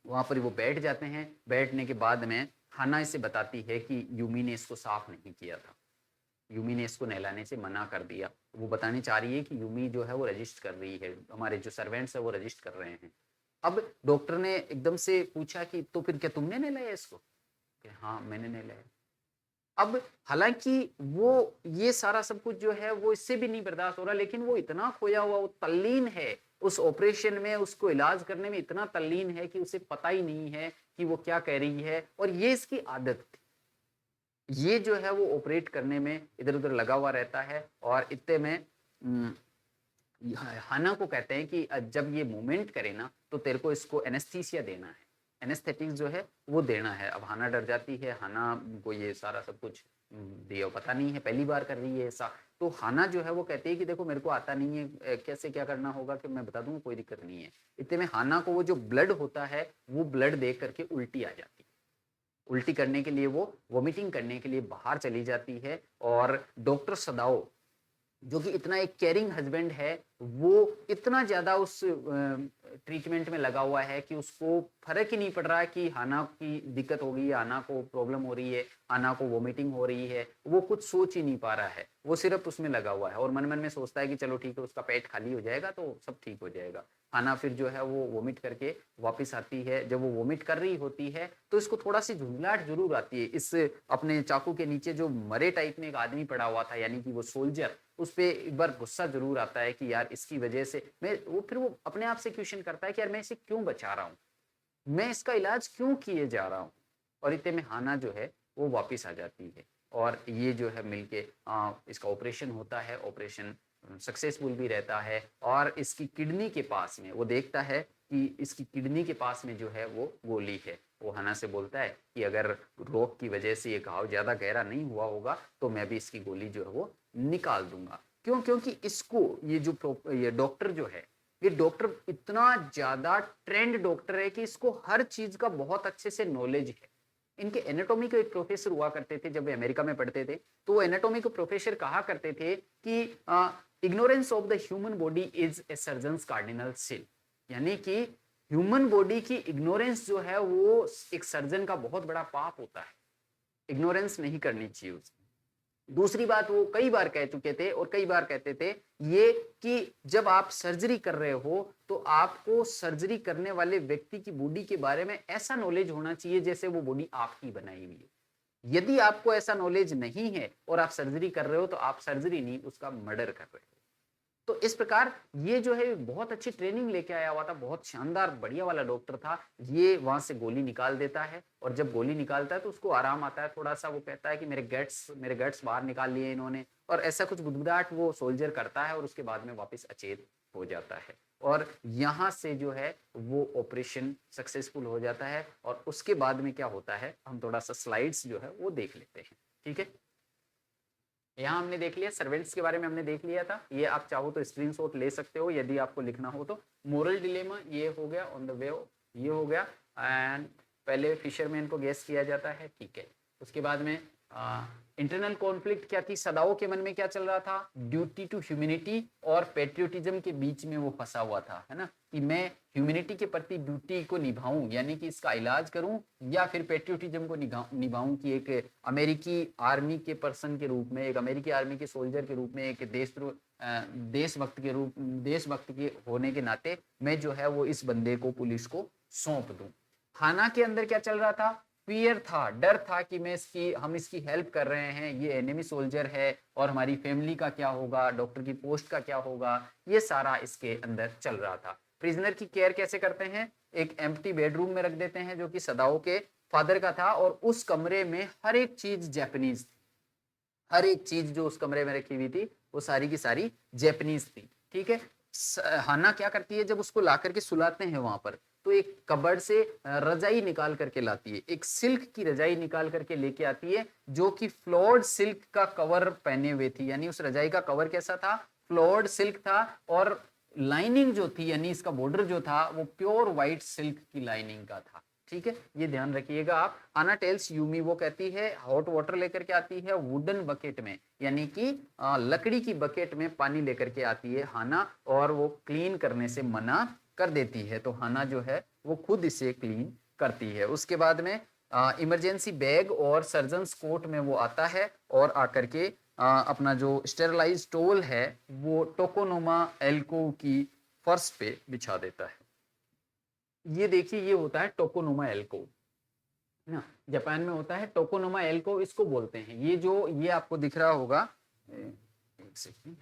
वहां पर वो बैठ जाते हैं। बैठने के बाद में हाना इसे बताती है कि यूमी ने इसको साफ नहीं किया था, यूमी ने इसको नहलाने से मना कर दिया। वो बतानी चाह रही है कि यूमी जो है वो रजिस्ट कर रही है, हमारे जो सर्वेंट्स है वो रजिस्ट कर रहे हैं। अब डॉक्टर ने एकदम से पूछा कि तो फिर क्या तुमने नहलाया इसको? कि हाँ मैंने नहलाया। अब हालांकि वो ये सारा सब कुछ जो है वो इससे भी नहीं बर्दाश्त हो रहा, लेकिन वो इतना खोया हुआ, वो तल्लीन है उस ऑपरेशन में, उसको इलाज करने में इतना तल्लीन है कि उसे पता ही नहीं है कि वो क्या कह रही है, और ये इसकी आदत थी। ये जो है वो ऑपरेट करने में इधर उधर लगा हुआ रहता है। और इतने में हाना को कहते हैं कि जब ये मूवमेंट करे ना तो तेरे को इसको एनेस्थीसिया देना है, एनेस्थेटिक्स जो है वो देना है। अब हाना डर जाती है, हाना को ये सारा सब कुछ दिया पता नहीं है, पहली बार कर रही है ऐसा। तो हाना जो है वो कहती है कि देखो मेरे को आता नहीं है, कैसे क्या करना होगा कि मैं बता दूंगा, कोई दिक्कत नहीं है। इतने में हाना को वो जो ब्लड होता है वो ब्लड देख करके उल्टी आ जाती है। उल्टी करने के लिए वो वोमिटिंग करने के लिए बाहर चली जाती है, और डॉक्टर सदाओ जो कि इतना एक केयरिंग हस्बैंड है, वो इतना ज्यादा उस ट्रीटमेंट में लगा हुआ है कि उसको फर्क ही नहीं पड़ रहा है कि हाना की दिक्कत हो गई है, हाना को प्रॉब्लम हो रही है, हाना को वोमिटिंग हो रही है, वो कुछ सोच ही नहीं पा रहा है, वो सिर्फ उसमें लगा हुआ है और मन मन में सोचता है कि चलो ठीक है उसका पेट खाली हो जाएगा तो सब ठीक हो जाएगा। हाना फिर जो है वो वोमिट करके वापस आती है। जब वो वोमिट कर रही होती है तो इसको थोड़ा सी झुंझलाहट जरूर आती है। इस अपने चाकू के नीचे जो मरे टाइप में एक आदमी पड़ा हुआ था, यानी कि वो सोल्जर, उस पर एक बार गुस्सा जरूर आता है कि यार इसकी वजह से मैं, फिर वो अपने आप से क्वेश्चन करता है कि यार मैं इसे क्यों बचा रहा हूँ, मैं इसका इलाज क्यों किए जा रहा हूँ। और इतने में हाना जो है वो वापस आ जाती है, और ये जो है मिलके इसका ऑपरेशन होता है। ऑपरेशन सक्सेसफुल भी रहता है, और इसकी किडनी के पास में वो देखता है कि इसकी किडनी के पास में जो है वो गोली है। वो हाना से बोलता है कि अगर रोग की वजह से ये घाव ज्यादा गहरा नहीं हुआ होगा तो मैं भी इसकी गोली जो है वो निकाल दूंगा। क्यों? क्योंकि इसको ये डॉक्टर जो है, ये डॉक्टर इतना ज्यादा ट्रेंड डॉक्टर है कि इसको हर चीज का बहुत अच्छे से नॉलेज है। इनके एनाटॉमी के एक प्रोफेसर हुआ करते थे जब वे अमेरिका में पढ़ते थे, तो वो एनाटॉमी के प्रोफेसर कहा करते थे कि ignorance of the human body is a surgeon's cardinal sin, यानी कि ह्यूमन बॉडी की इग्नोरेंस जो है वो एक सर्जन का बहुत बड़ा पाप होता है, इग्नोरेंस नहीं करनी चाहिए उसमें। दूसरी बात वो कई बार कह चुके थे और कई बार कहते थे ये कि जब आप सर्जरी कर रहे हो तो आपको सर्जरी करने वाले व्यक्ति की बॉडी के बारे में ऐसा नॉलेज होना चाहिए जैसे वो बॉडी आपकी बनाई हुई है। यदि आपको ऐसा नॉलेज नहीं है और आप सर्जरी कर रहे हो तो आप सर्जरी नहीं, उसका मर्डर कर रहे हो। तो इस प्रकार ये जो है बहुत अच्छी ट्रेनिंग लेके आया हुआ था, बहुत शानदार बढ़िया वाला डॉक्टर था। ये वहां से गोली निकाल देता है, और जब गोली निकालता है तो उसको आराम आता है थोड़ा सा। वो कहता है कि मेरे गट्स बाहर निकाल लिए इन्होंने, और ऐसा कुछ गुदगुदाहट वो सोल्जर करता है, और उसके बाद में वापस अचेत हो जाता है। और यहाँ से जो है वो ऑपरेशन सक्सेसफुल हो जाता है। और उसके बाद में क्या होता है हम थोड़ा सा स्लाइड्स जो है वो देख लेते हैं। ठीक है, यहाँ हमने देख लिया, सर्वेंट्स के बारे में हमने देख लिया था। ये आप चाहो तो स्क्रीनशॉट ले सकते हो यदि आपको लिखना हो तो। मोरल डिलेमा ये हो गया, ऑन द वे ये हो गया, एंड पहले फिशरमैन को गेस किया जाता है, ठीक है। उसके बाद में इंटरनल कॉन्फ्लिक्ट क्या थी, सदाओं के मन में क्या चल रहा था, ड्यूटी टू ह्यूमैनिटी और पेट्रियोटिज्म के बीच में वो फंसा हुआ था, है ना, कि मैं ह्यूमैनिटी के प्रति ड्यूटी को निभाऊं यानी कि इसका इलाज करूं, या फिर पेट्रियोटिज्म को निभाऊं कि एक अमेरिकी आर्मी के पर्सन के रूप में, एक अमेरिकी आर्मी के सोल्जर के रूप में, एक देशभक्त के होने के नाते मैं जो है वो इस बंदे को पुलिस को सौंप दूं। हाना के अंदर क्या चल रहा था, फियर था, डर था कि हम इसकी हेल्प कर रहे हैं, ये एनिमी सोल्जर है, और हमारी फैमिली का क्या होगा, डॉक्टर की पोस्ट का क्या होगा, ये सारा इसके अंदर चल रहा था। प्रिजनर की केयर कैसे करते हैं, एक एम्प्टी बेडरूम में रख देते हैं जो कि सदाओ के फादर का था, और उस कमरे में हर एक चीज जापानीज थी, हर एक चीज जो उस कमरे में रखी हुई थी वो सारी की सारी जापानीज थी। ठीक है, हाना क्या करती है, जब उसको ला करके सुलाते हैं वहां पर, तो एक कबर्ड से रजाई निकाल करके लाती है, एक सिल्क की रजाई निकाल करके लेके आती है जो कि फ्लोर्ड सिल्क का कवर पहने हुए थी, यानी उस रजाई का कवर कैसा था, फ्लोर्ड सिल्क था, और लाइनिंग जो थी यानी इसका बॉर्डर जो था वो प्योर व्हाइट सिल्क की लाइनिंग का था। ठीक है, ये ध्यान रखिएगा आप। हाना टेल्स यूमी, वो कहती है हॉट वाटर लेकर के आती है वुडन बकेट में, यानी कि लकड़ी की बकेट में पानी लेकर के आती है हाना, और वो क्लीन करने से मना कर देती है, तो हाना जो है वो खुद इसे क्लीन करती है। उसके बाद में इमरजेंसी बैग और सर्जन्स कोट में वो आता है और आकर के अपना जो स्टेरलाइज टोल है वो टोकोनोमा एल्को की फर्श पे बिछा देता है। ये देखिए, ये होता है टोकोनोमा एल्को ना, जापान में होता है टोकोनोमा एल्को, इसको बोलते हैं। ये जो ये आपको दिख रहा होगा, एक सेकंड,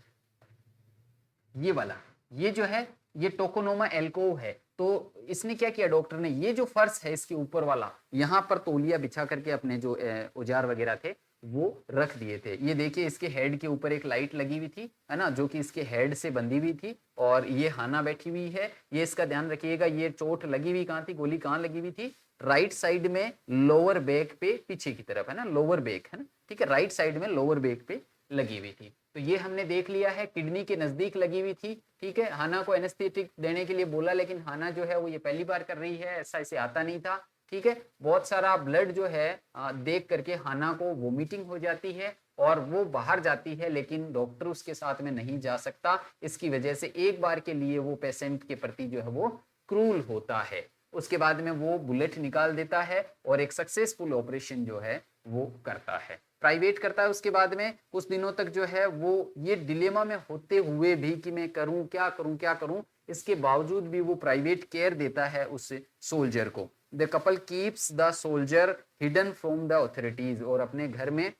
ये वाला, ये जो है ये टोकोनोमा एल्को है। तो इसने क्या किया डॉक्टर ने, ये जो फर्श है इसके ऊपर वाला, यहाँ पर तौलिया बिछा करके अपने जो औजार वगैरह थे वो रख दिए थे। ये देखिए इसके हेड के ऊपर एक लाइट लगी हुई थी, है ना, जो कि इसके हेड से बंधी हुई थी, और ये हाना बैठी हुई है। ये इसका ध्यान रखिएगा, ये चोट लगी हुई कहाँ थी, गोली कहाँ लगी हुई थी, राइट साइड में लोअर बैक पे, पीछे की तरफ, है ना, लोअर बैक, है ना, ठीक है, राइट साइड में लोअर बैक पे लगी हुई थी। तो ये हमने देख लिया है, किडनी के नजदीक लगी हुई थी। ठीक है, हाना को एनेस्थेटिक देने के लिए बोला, लेकिन हाना जो है वो ये पहली बार कर रही है, ऐसा इसे आता नहीं था। ठीक है, बहुत सारा ब्लड जो है देख करके हाना को वोमिटिंग हो जाती है और वो बाहर जाती है, लेकिन डॉक्टर उसके साथ में नहीं जा सकता। इसकी वजह से एक बार के लिए वो पेशेंट के प्रति जो है वो क्रूल होता है। उसके बाद में वो बुलेट निकाल देता है और एक सक्सेसफुल ऑपरेशन जो है वो करता है, प्राइवेट करता है। उसके बाद में कुछ दिनों तक जो है वो ये डिलेमा में होते हुए भी कि मैं करूं क्या करूं क्या करूं, इसके बावजूद भी वो प्राइवेट केयर देता है उस सोल्जर को। The couple keeps the soldier hidden from the authorities, और अपने घर में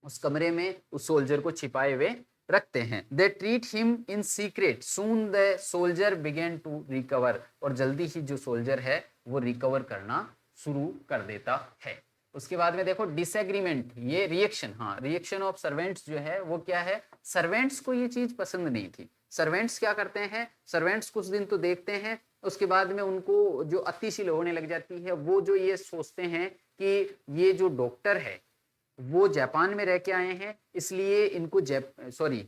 उस कमरे में उस सोल्जर को छिपाए हुए रखते हैं। They treat him in secret, soon the soldier begin to recover, और जल्दी ही जो सोल्जर है वो रिकवर करना शुरू कर देता है। उसके बाद में देखो डिसएग्रीमेंट, ये रिएक्शन, हाँ रिएक्शन ऑफ सर्वेंट्स जो है वो क्या है, सर्वेंट्स को ये चीज पसंद नहीं थी। सर्वेंट्स क्या करते हैं, सर्वेंट्स कुछ दिन तो देखते हैं, उसके बाद में उनको जो अतिशील होने लग जाती है, वो जो ये सोचते हैं कि ये जो डॉक्टर है वो जापान में रह के आए हैं, इसलिए इनको सॉरी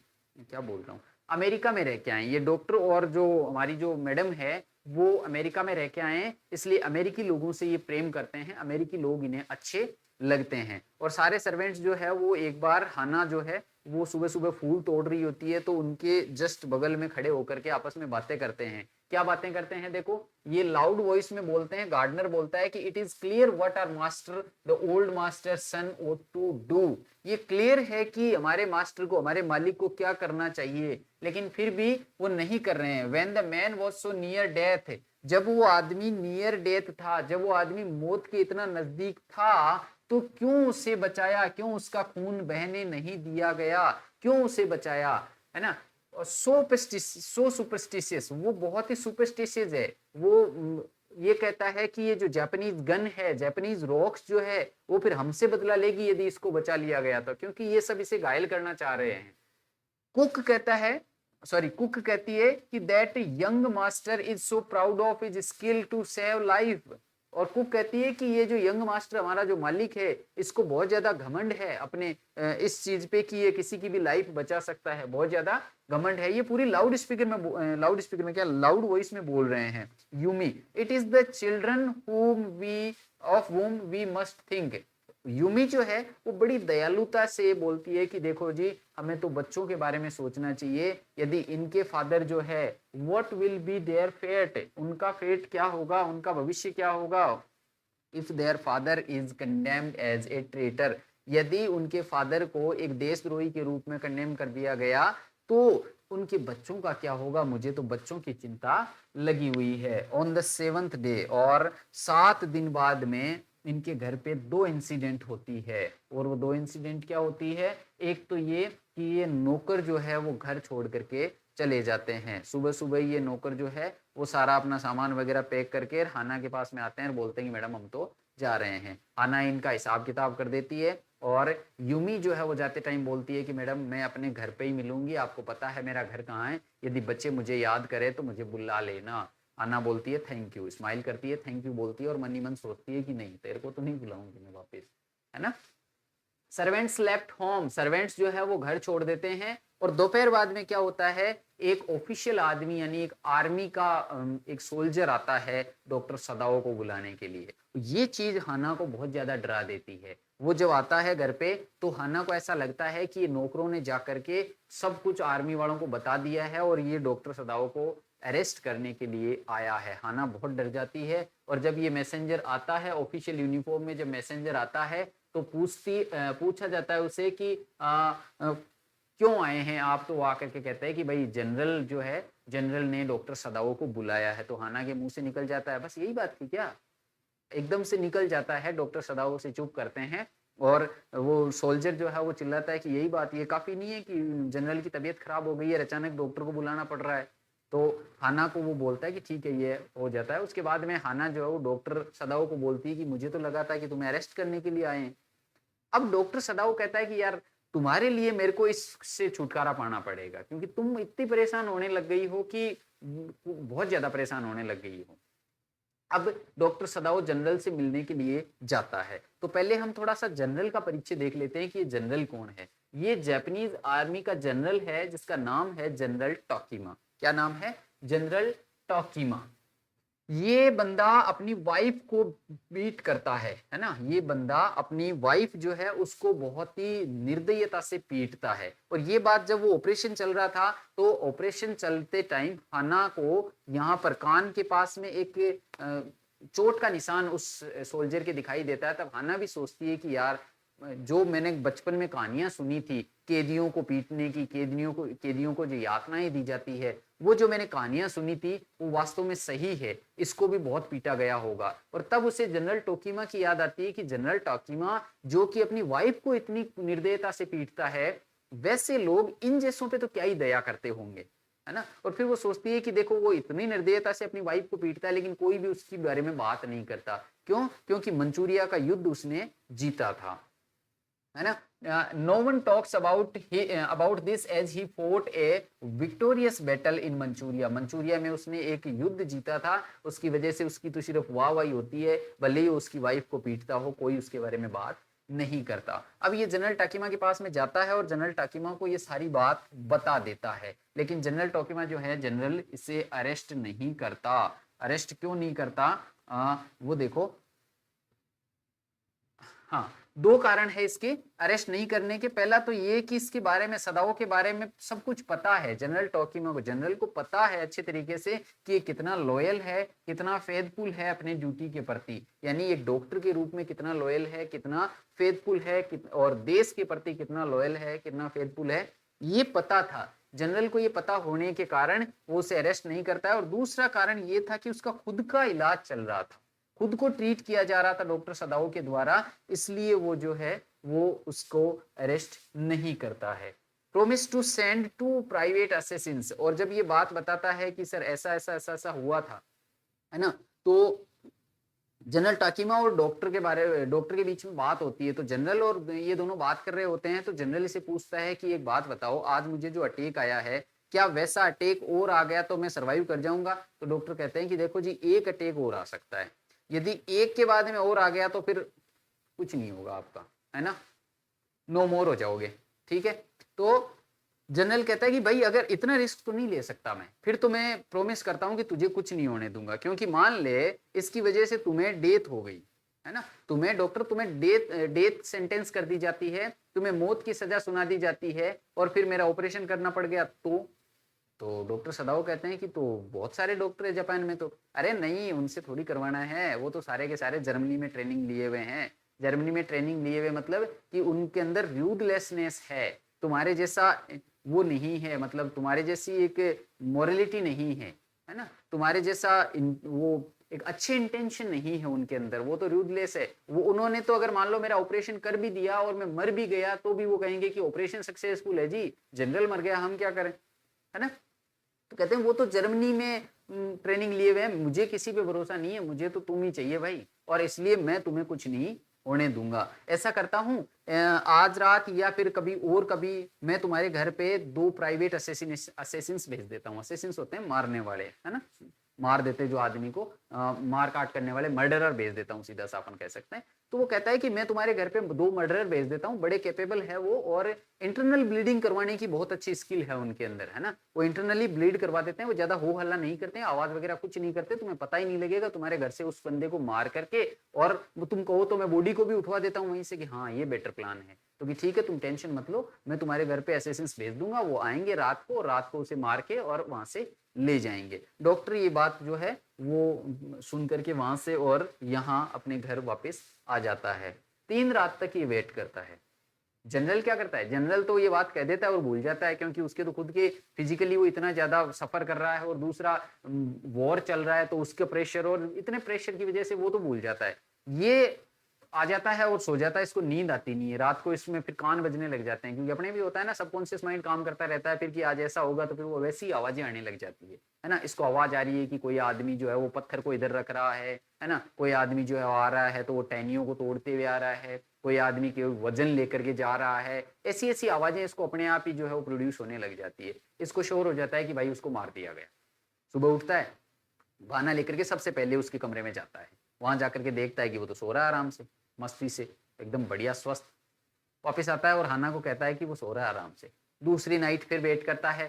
क्या बोल रहा हूँ, अमेरिका में रह के आए ये डॉक्टर, और जो हमारी जो मैडम है वो अमेरिका में रह के आए हैं, इसलिए अमेरिकी लोगों से ये प्रेम करते हैं, अमेरिकी लोग इन्हें अच्छे लगते हैं। और सारे सर्वेंट्स जो है वो एक बार हाना जो है वो सुबह सुबह फूल तोड़ रही होती है, तो उनके जस्ट बगल में खड़े होकर के आपस में बातें करते हैं। क्या बातें करते हैं, देखो ये लाउड वॉइस में बोलते हैं। गार्डनर बोलता है कि it is clear what are master the old master son ought to do, ये क्लियर है कि हमारे मास्टर को, हमारे मालिक को क्या करना चाहिए, लेकिन फिर भी वो नहीं कर रहे हैं। When the man was so near death, जब वो आदमी नियर डेथ था, जब वो आदमी मौत के इतना नजदीक था, तो क्यों उसे बचाया, क्यों उसका खून बहने नहीं दिया गया, क्यों उसे बचाया, है ना। सो सुपरस्टिशियस, वो बहुत ही सुपरस्टिशियस है। वो ये कहता है कि ये जो जापानीज गन है, जापानीज रॉक्स जो है वो फिर हमसे बदला लेगी यदि इसको बचा लिया गया तो, क्योंकि ये सब इसे घायल करना चाह रहे हैं। कुक कहता है, सॉरी कुक कहती है कि that young master is so proud of his skill to save life, और कुक कहती है कि ये जो यंग मास्टर हमारा जो मालिक है इसको बहुत ज्यादा घमंड है अपने इस चीज पे कि ये किसी की भी लाइफ बचा सकता है, बहुत ज्यादा घमंड है। ये पूरी लाउड स्पीकर में क्या लाउड वॉइस में बोल रहे हैं। Yumi, it is the children of whom we must think, Yumi जो है वो बड़ी दयालुता से बोलती है कि देखो जी हमें तो बच्चों के बारे में सोचना चाहिए, यदि इनके फादर जो है what will be their fate, उनका फेट क्या होगा, उनका भविष्य क्या होगा। If their father is condemned as a traitor, यदि उनके फादर को एक देशद्रोही के रूप में कंडेम कर दिया गया तो उनके बच्चों का क्या होगा, मुझे तो बच्चों की चिंता लगी हुई है। ऑन द 7th डे, और 7 दिन बाद में इनके घर पे 2 इंसिडेंट होती है, और वो 2 इंसिडेंट क्या होती है, एक तो ये कि ये नौकर जो है वो घर छोड़ करके चले जाते हैं। सुबह सुबह ये नौकर जो है वो सारा अपना सामान वगैरह पैक करके हाना के पास में आते हैं और बोलते हैं कि मैडम हम तो जा रहे हैं। हाना इनका हिसाब किताब कर देती है और यूमी जो है वो जाते टाइम बोलती है कि मैडम मैं अपने घर पे ही मिलूंगी, आपको पता है मेरा घर कहाँ है, यदि बच्चे मुझे याद करे तो मुझे बुला लेना। आना बोलती है थैंक यू, स्माइल करती है, थैंक यू बोलती है और मन ही मन सोचती है कि नहीं तेरे को तो नहीं बुलाऊंगी मैं वापस, है ना। सर्वेंट्स लेफ्ट होम, सर्वेंट्स जो है वो घर छोड़ देते हैं और दोपहर बाद में क्या होता है, एक ऑफिशियल आदमी यानी एक आर्मी का एक सोल्जर आता है डॉक्टर सदाओ को बुलाने के लिए। ये चीज हाना को बहुत ज्यादा डरा देती है। वो जब आता है घर पे तो हाना को ऐसा लगता है कि ये नौकरों ने जाकर के सब कुछ आर्मी वालों को बता दिया है और ये डॉक्टर सदाओ को अरेस्ट करने के लिए आया है। हाना बहुत डर जाती है और जब ये मैसेंजर आता है ऑफिशियल यूनिफॉर्म में, जब मैसेंजर आता है तो पूछा जाता है उसे कि क्यों आए हैं आप, तो वो आकर के कहता है कि भाई जनरल जो है, जनरल ने डॉक्टर सदाओ को बुलाया है। तो हाना के मुंह से निकल जाता है बस यही बात थी क्या, एकदम से निकल जाता है। डॉक्टर सदाओ से चुप करते हैं और वो सोल्जर जो है वो चिल्लाता है कि यही बात, ये काफी नहीं है कि जनरल की तबीयत खराब हो गई है, अचानक डॉक्टर को बुलाना पड़ रहा है। तो हाना को वो बोलता है कि ठीक है ये हो जाता है। उसके बाद में हाना जो है वो डॉक्टर सदाओ को बोलती है कि मुझे तो लगा था कि तुम्हें अरेस्ट करने के लिए आए हैं। अब डॉक्टर सदाओ कहता है कि यार तुम्हारे लिए मेरे को इससे छुटकारा पाना पड़ेगा क्योंकि तुम इतनी परेशान होने लग गई हो कि बहुत ज्यादा परेशान होने लग गई हो। अब डॉक्टर सदाओ जनरल से मिलने के लिए जाता है। तो पहले हम थोड़ा सा जनरल का परिचय देख लेते हैं कि ये जनरल कौन है। ये जापानीज आर्मी का जनरल है जिसका नाम है जनरल टोकीमा। क्या नाम है? जनरल टोकीमा। ये बंदा अपनी वाइफ को बीट करता है ना। ये बंदा अपनी वाइफ जो है उसको बहुत ही निर्दयता से पीटता है। और ये बात जब वो ऑपरेशन चल रहा था तो ऑपरेशन चलते टाइम हाना को यहाँ पर कान के पास में एक चोट का निशान उस सोल्जर के दिखाई देता है। तब हाना भी सोचती है कि यार जो मैंने बचपन में कहानियां सुनी थी कैदियों को पीटने की, कैदियों को जो यातनाएं दी जाती है, वो जो मैंने कहानियां सुनी थी वो वास्तव में सही है, इसको भी बहुत पीटा गया होगा। और तब उसे जनरल टोकीमा की याद आती है कि जनरल टोकीमा जो कि अपनी वाइफ को इतनी निर्दयता से पीटता है, वैसे लोग इन जैसों पे तो क्या ही दया करते होंगे, है ना। और फिर वो सोचती है कि देखो वो इतनी निर्दयता से अपनी वाइफ को पीटता है लेकिन कोई भी उसके बारे में बात नहीं करता। क्यों? क्योंकि मंचूरिया का युद्ध उसने जीता था, है ना। No one talks about this as he fought a victorious battle in Manchuria. Manchuria में उसने एक युद्ध जीता था, उसकी वजह से उसकी तो सिर्फ वाहवाही होती है, भले ही उसकी वाइफ को पीटता हो, कोई उसके बारे में बात नहीं करता। अब ये जनरल टाकीमा के पास में जाता है और जनरल टाकीमा को ये सारी बात बता देता है, लेकिन जनरल टाकीमा जो है जनरल इसे अरेस्ट नहीं करता। अरेस्ट क्यों नहीं करता? वो देखो, हाँ, दो कारण है इसके अरेस्ट नहीं करने के। पहला तो ये कि इसके बारे में, सदाओ के बारे में सब कुछ पता है जनरल टोकीमा को। जनरल को पता है अच्छे तरीके से कि ये कितना लॉयल है, कितना फेथफुल है अपने ड्यूटी के प्रति, यानी एक डॉक्टर के रूप में कितना लॉयल है, कितना फेथफुल है, और देश के प्रति कितना लॉयल है, कितना फेथफुल है, ये पता था। जनरल को ये पता होने के कारण वो उसे अरेस्ट नहीं करता है। और दूसरा कारण ये था कि उसका खुद का इलाज चल रहा था, खुद को ट्रीट किया जा रहा था डॉक्टर सदाओ के द्वारा, इसलिए वो जो है वो उसको अरेस्ट नहीं करता है। Promise to send two private assassins, और जब ये बात बताता है कि सर ऐसा ऐसा ऐसा ऐसा हुआ था, है ना, तो जनरल टाकीमा और डॉक्टर के बीच में बात होती है। तो जनरल और ये दोनों बात कर रहे होते हैं, तो जनरल इसे पूछता है कि एक बात बताओ, आज मुझे जो अटैक आया है क्या वैसा अटैक और आ गया तो मैं सर्वाइव कर जाऊंगा? तो डॉक्टर कहते हैं कि देखो जी, एक अटैक और आ सकता है, यदि एक के बाद में और आ गया तो फिर कुछ नहीं होगा आपका, है ना, नो मोर हो जाओगे, ठीक है। तो जनरल कहता है कि भाई अगर इतना रिस्क तो नहीं ले सकता मैं, फिर तो मैं प्रॉमिस करता हूं कि तुझे कुछ नहीं होने दूंगा, क्योंकि मान ले इसकी वजह से तुम्हें डेथ हो गई, है ना, तुम्हें डॉक्टर, तुम्हें डेथ सेंटेंस कर दी जाती है, तुम्हें मौत की सजा सुना दी जाती है, और फिर मेरा ऑपरेशन करना पड़ गया तो डॉक्टर सदाओ कहते हैं कि तो बहुत सारे डॉक्टर है जापान में। तो अरे नहीं, उनसे थोड़ी करवाना है, वो तो सारे के सारे जर्मनी में ट्रेनिंग लिए हुए हैं। जर्मनी में ट्रेनिंग लिए हुए मतलब कि उनके अंदर रूडलेसनेस है, तुम्हारे जैसा वो नहीं है, मतलब तुम्हारे जैसी एक मोरलिटी नहीं है, है ना, तुम्हारे जैसा वो एक अच्छे इंटेंशन नहीं है उनके अंदर, वो तो रूथलेस है। वो उन्होंने तो अगर मान लो मेरा ऑपरेशन कर भी दिया और मैं मर भी गया तो भी वो कहेंगे कि ऑपरेशन सक्सेसफुल है जी, जनरल मर गया, हम क्या करें, है ना। तो कहते हैं वो तो जर्मनी में ट्रेनिंग लिए हुए हैं, मुझे किसी पे भरोसा नहीं है, मुझे तो तुम ही चाहिए भाई, और इसलिए मैं तुम्हें कुछ नहीं होने दूंगा। ऐसा करता हूं आज रात या फिर कभी और कभी मैं तुम्हारे घर पे 2 प्राइवेट असेसिन्स भेज देता हूँ। असेसिन्स होते हैं मारने वाले, है ना, मार देते जो आदमी को मार काट करने वाले, मर्डरर भेज देता हूँ सीधा सा अपन कह सकते हैं। तो वो कहता है कि मैं तुम्हारे घर पे 2 मर्डरर भेज देता हूँ, बड़े कैपेबल है वो, और इंटरनल ब्लीडिंग करवाने की बहुत अच्छी स्किल है उनके अंदर, है ना। वो इंटरनली ब्लीड करवा देते हैं, वो ज्यादा हो हल्ला नहीं करते हैं, आवाज वगैरह कुछ नहीं करते, तुम्हें पता ही नहीं लगेगा, तुम्हारे घर से उस बंदे को मार करके, और तुम कहो तो मैं बॉडी को भी उठवा देता हूँ वहीं से कि हाँ ये बेटर प्लान है, तो कि ठीक है तुम टेंशन मत लो, मैं तुम्हारे घर पे असेसिन्स भेज दूंगा, वो आएंगे रात को उसे मार के और वहां से ले जाएंगे। डॉक्टर ये बात जो है वो सुन करके वहां से और यहाँ अपने घर वापस आ जाता है। 3 रात तक ये वेट करता है। जनरल क्या करता है, जनरल तो ये बात कह देता है और भूल जाता है, क्योंकि उसके तो खुद के फिजिकली वो इतना ज्यादा सफर कर रहा है, और दूसरा वॉर चल रहा है तो उसके प्रेशर, और इतने प्रेशर की वजह से वो तो भूल जाता है। ये आ जाता है और सो जाता है, इसको नींद आती नहीं है रात को, इसमें फिर कान बजने लग जाते हैं, क्योंकि अपने भी होता है ना, सबकॉन्शियस माइंड काम करता रहता है फिर कि आज ऐसा होगा, तो फिर वो वैसी आवाजें आने लग जाती है ना। इसको आवाज आ रही है कि कोई आदमी जो है वो पत्थर को इधर रख रहा है ना, कोई आदमी जो है आ रहा है तो वो टहनियों को तोड़ते हुए आ रहा है, कोई आदमी के वजन लेकर के जा रहा है, ऐसी ऐसी आवाजें इसको अपने आप ही जो है वो प्रोड्यूस होने लग जाती है। इसको श्योर हो जाता है कि भाई उसको मार दिया गया। सुबह उठता है, बहाना लेकर के सबसे पहले उसके कमरे में जाता है, वहां जाकर के देखता है कि वो तो सो रहा है आराम से, मस्ती से, एकदम बढ़िया स्वस्थ। वापस आता है और हाना को कहता है कि वो सो रहा है आराम से। दूसरी नाइट फिर वेट करता है,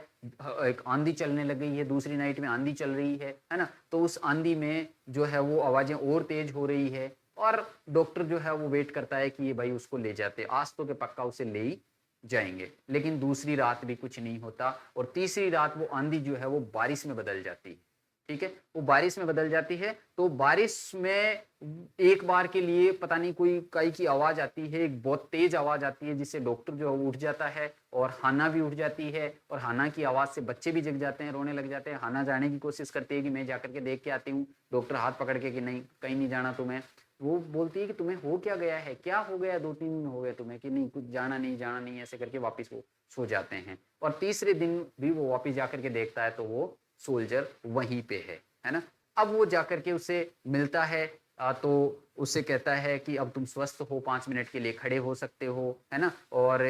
एक आंधी चलने लग गई है, दूसरी नाइट में आंधी चल रही है ना, तो उस आंधी में जो है वो आवाजें और तेज हो रही है, और डॉक्टर जो है वो वेट करता है कि ये भाई उसको ले जाते, आज तो के पक्का उसे ले ही जाएंगे। लेकिन दूसरी रात भी कुछ नहीं होता, और तीसरी रात वो आंधी जो है वो बारिश में बदल जाती है। ठीक है, वो बारिश में बदल जाती है, तो बारिश में एक बार के लिए पता नहीं कोई कई की आवाज आती है, एक बहुत तेज आवाज आती है, जिससे डॉक्टर जो है वो उठ जाता है, और हाना भी उठ जाती है, और हाना की आवाज से बच्चे भी जग जाते हैं, रोने लग जाते हैं। हाना जाने की कोशिश करती है कि मैं जाकर के देख के आती हूँ, डॉक्टर हाथ पकड़ के कि नहीं कहीं नहीं जाना तुम्हें। वो बोलती है कि तुम्हें हो क्या गया है, क्या हो गया, 2-3 दिन हो गए तुम्हें, कि नहीं कुछ जाना नहीं जाना नहीं, ऐसे करके वापिस वो सो जाते हैं। और तीसरे दिन भी वो वापिस जाकर के देखता है तो वो सोल्जर वहीं पे है ना। अब वो जाकर के उसे मिलता है, तो उससे कहता है कि अब तुम स्वस्थ हो, 5 मिनट के लिए खड़े हो सकते हो, है ना। और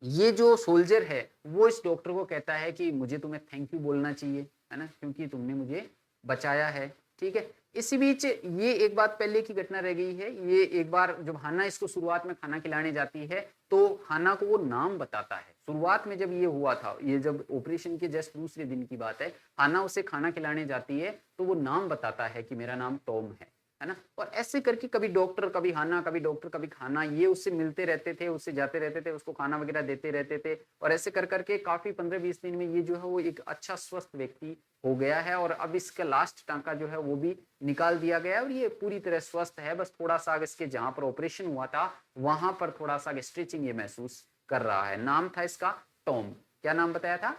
ये जो सोल्जर है वो इस डॉक्टर को कहता है कि मुझे तुम्हें थैंक यू बोलना चाहिए, है ना, क्योंकि तुमने मुझे बचाया है। ठीक है, इसी बीच ये एक बात पहले की घटना रह गई है। ये एक बार जब हाना इसको शुरुआत में खाना खिलाने जाती है तो हाना को वो नाम बताता है। शुरुआत में जब ये हुआ था, ये जब ऑपरेशन के जस्ट दूसरे दिन की बात है, हाना उसे खाना खिलाने जाती है तो वो नाम बताता है कि मेरा नाम टॉम है ना। और ऐसे करके कभी डॉक्टर, कभी हाना, कभी डॉक्टर, कभी खाना, ये उससे मिलते रहते थे, उससे जाते रहते थे, उसको खाना वगैरह देते रहते थे, और ऐसे कर करके काफी 15-20 दिन में ये जो है वो एक अच्छा स्वस्थ व्यक्ति हो गया है। और अब इसका लास्ट टांका जो है वो भी निकाल दिया गया है, और ये पूरी तरह स्वस्थ है। बस थोड़ा सा इसके जहां पर ऑपरेशन हुआ था वहां पर थोड़ा सा स्ट्रेचिंग ये महसूस कर रहा है। नाम था इसका टॉम। क्या नाम बताया था?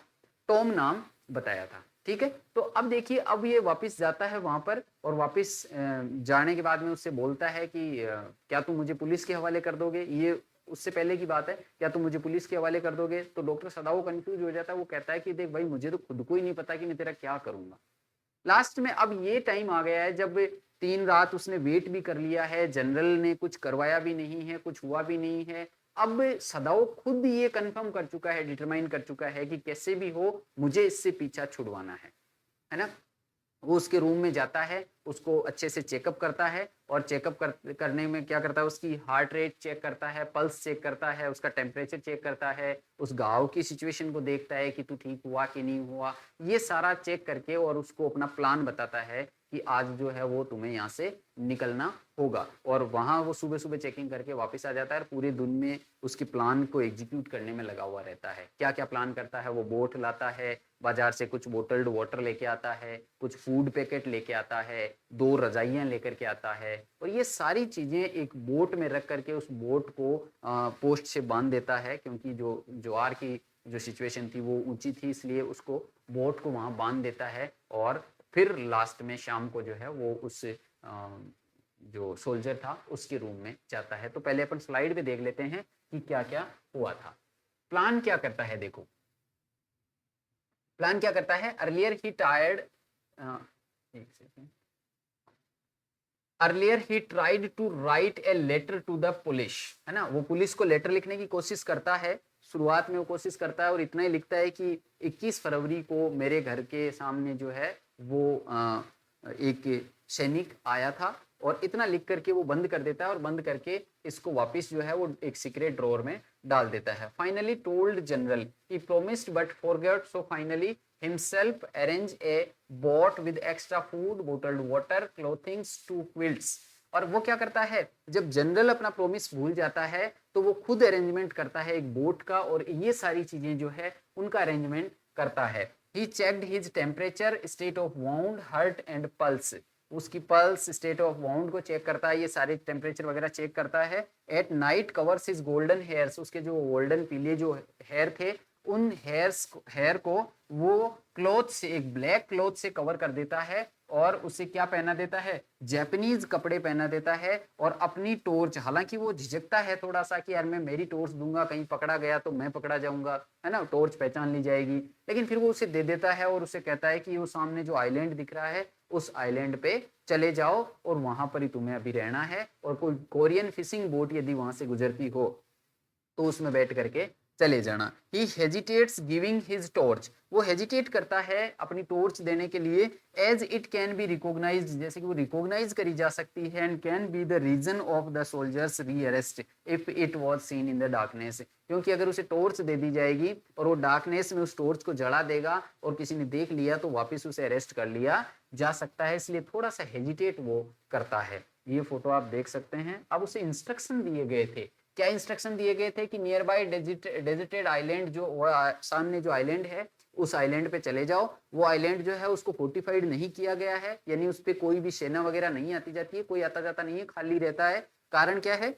टॉम नाम बताया था। ठीक है, तो अब देखिए, अब ये वापस जाता है वहां पर, और वापस जाने के बाद में उससे बोलता है कि क्या तुम मुझे पुलिस के हवाले कर दोगे। ये उससे पहले की बात है, क्या तुम मुझे पुलिस के हवाले कर दोगे। तो डॉक्टर सदाओ कंफ्यूज हो जाता है, वो कहता है कि देख भाई, मुझे तो खुद को ही नहीं पता कि मैं तेरा क्या करूंगा। लास्ट में अब ये टाइम आ गया है जब 3 रात उसने वेट भी कर लिया है, जनरल ने कुछ करवाया भी नहीं है, कुछ हुआ भी नहीं है। अब सदाओ खुद ये कंफर्म कर चुका है, डिटरमाइन कर चुका है कि कैसे भी हो मुझे इससे पीछा छुड़वाना है ना। वो उसके रूम में जाता है, उसको अच्छे से चेकअप करता है, और चेकअप करने में क्या करता है, उसकी हार्ट रेट चेक करता है, पल्स चेक करता है, उसका टेम्परेचर चेक करता है, उस घाव की सिचुएशन को देखता है कि तू ठीक हुआ कि नहीं हुआ, ये सारा चेक करके, और उसको अपना प्लान बताता है कि आज जो है वो तुम्हें यहाँ से निकलना होगा। और वहां वो सुबह सुबह चेकिंग करके वापस आ जाता है, और पूरे दिन में उसके प्लान को एग्जीक्यूट करने में लगा हुआ रहता है। क्या क्या प्लान करता है, वो बोट लाता है, बाजार से कुछ बोटल्ड वाटर लेके आता है, कुछ फूड पैकेट लेके आता है, 2 रजाइयां लेकर के आता है, और ये सारी चीजें एक बोट में रख करके उस बोट को पोस्ट से बांध देता है, क्योंकि जो ज्वार की जो सिचुएशन थी वो ऊंची थी, इसलिए उसको बोट को वहां बांध देता है, और फिर लास्ट में शाम को जो है वो उस जो सोल्जर था उसके रूम में जाता है। तो पहले अपन स्लाइड पे देख लेते हैं कि क्या क्या हुआ था। प्लान क्या करता है, देखो प्लान क्या करता है। अर्लियर ही टायर्ड, एक सेकेंड, अर्लियर ही tried to write a letter to the police, है ना, वो पुलिस को लेटर लिखने की कोशिश करता है। शुरुआत में वो कोशिश करता है और इतना ही लिखता है कि 21 फरवरी को मेरे घर के सामने जो है वो एक सैनिक आया था, और इतना लिख करके वो बंद कर देता है, और बंद करके इसको वापस जो है वो एक सीक्रेट ड्रॉअर में डाल देता है। Finally told general he promised but forgot, so finally himself arrange a boat with extra food, bottled water, clothing, 2 quilts। और वो क्या करता है, जब जनरल अपना प्रोमिस भूल जाता है तो वो खुद अरेंजमेंट करता है एक बोट का, और ये सारी चीजें जो है उनका अरेंजमेंट करता है। He checked his temperature, state of wound, heart and pulse, उसकी पल्स, स्टेट ऑफ वाउंड को चेक करता है, ये सारे टेम्परेचर वगैरह चेक करता है। At night covers his golden hairs, उसके जो गोल्डन पीले जो हेयर थे उन हेयर को वो क्लॉथ से, एक ब्लैक क्लॉथ से कवर कर देता है, और उसे क्या पहना देता है, जैपनीज कपड़े पहना देता है। और अपनी टॉर्च, हालांकि वो झिझकता है थोड़ा सा कि यार मैं मेरी टॉर्च दूंगा, कहीं पकड़ा गया तो मैं पकड़ा जाऊंगा, है ना, टॉर्च पहचान ली जाएगी, लेकिन फिर वो उसे दे देता है और उसे कहता है कि वो सामने जो आइलैंड दिख रहा है उस आइलैंड पे चले जाओ, और वहां पर ही तुम्हें अभी रहना है, और कोई कोरियन फिशिंग बोट यदि वहां से गुजरती हो तो उसमें बैठ करके चले जाना। He hesitates giving his torch, वो हेजिटेट करता है अपनी टॉर्च देने के लिए। As it can be recognised, जैसे कि वो रिकॉग्नाइज करी जा सकती है, and can be the reason of the soldier's rearrest if it was seen in the darkness, क्योंकि अगर उसे टॉर्च दे दी जाएगी और वो डार्कनेस में उस टॉर्च को जला देगा और किसी ने देख लिया तो वापस उसे अरेस्ट कर लिया जा सकता है, इसलिए थोड़ा सा हेजिटेट वो करता है। ये फोटो आप देख सकते हैं। अब उसे इंस्ट्रक्शन दिए गए थे, क्या इंस्ट्रक्शन दिए गए थे कि नियर बाय डेजिटेड आइलैंड, जो सामने जो आइलैंड है उस आइलैंड पे चले जाओ। वो आइलैंड जो है उसको फोर्टिफाइड नहीं किया गया है, यानी उस पर कोई भी सेना वगैरह नहीं आती जाती है, कोई आता जाता नहीं है, खाली रहता है। कारण क्या है,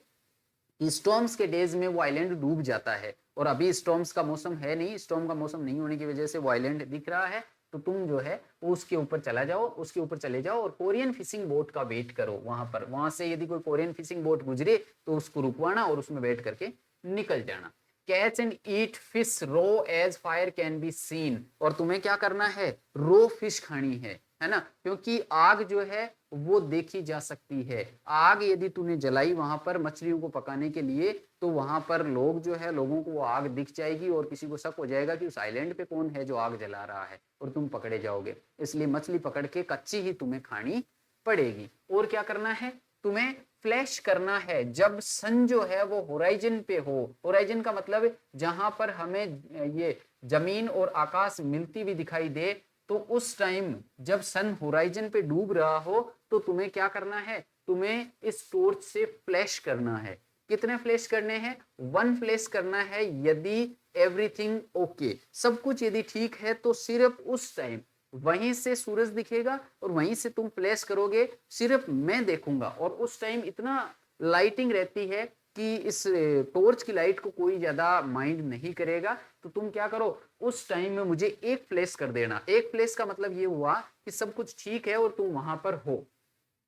स्टॉर्म्स के डेज में वो आइलैंड डूब जाता है, और अभी स्टॉर्म्स का मौसम है नहीं, स्टॉर्म का मौसम नहीं होने की वजह से वो आइलैंड दिख रहा है। तो तुम जो है उसके ऊपर चला जाओ, उसके ऊपर चले जाओ, और कोरियन फिशिंग बोट का वेट करो वहां पर। वहां से यदि कोई कोरियन फिशिंग बोट गुजरे तो उसको रुकवाना और उसमें बैठ करके निकल जाना। Catch and eat fish row as fire can be seen, और तुम्हें क्या करना है, रो फिश खानी है ना, क्योंकि आग जो है वो देखी जा सकती है। आग यदि तूने जलाई वहां पर मछलियों को पकाने के लिए, तो वहां पर लोग जो है, लोगों को वो आग दिख जाएगी और किसी को शक हो जाएगा कि उस आइलैंड पे कौन है जो आग जला रहा है, और तुम पकड़े जाओगे। इसलिए मछली पकड़ के कच्ची ही तुम्हें खानी पड़ेगी। और क्या करना है, तुम्हें फ्लैश करना है जब सन जो है वो होराइजन पे हो। होराइजन का मतलब जहां पर हमें ये जमीन और आकाश मिलती हुई दिखाई दे, तो उस टाइम जब सन होराइजन पे डूब रहा हो तो तुम्हें क्या करना है, तुम्हें इस टॉर्च से फ्लैश करना है। कितने फ्लैश करने हैं, 1 फ्लैश करना है। यदि एवरीथिंग ओके, सब कुछ यदि ठीक है, तो सिर्फ उस टाइम वहीं से सूरज दिखेगा और वहीं से तुम फ्लैश करोगे, सिर्फ मैं देखूंगा। और उस टाइम इतना लाइटिंग रहती है कि इस टॉर्च की लाइट को कोई ज्यादा माइंड नहीं करेगा। तो तुम क्या करो, उस टाइम में मुझे एक फ्लैश कर देना। एक फ्लैश का मतलब ये हुआ कि सब कुछ ठीक है और तुम वहां पर हो।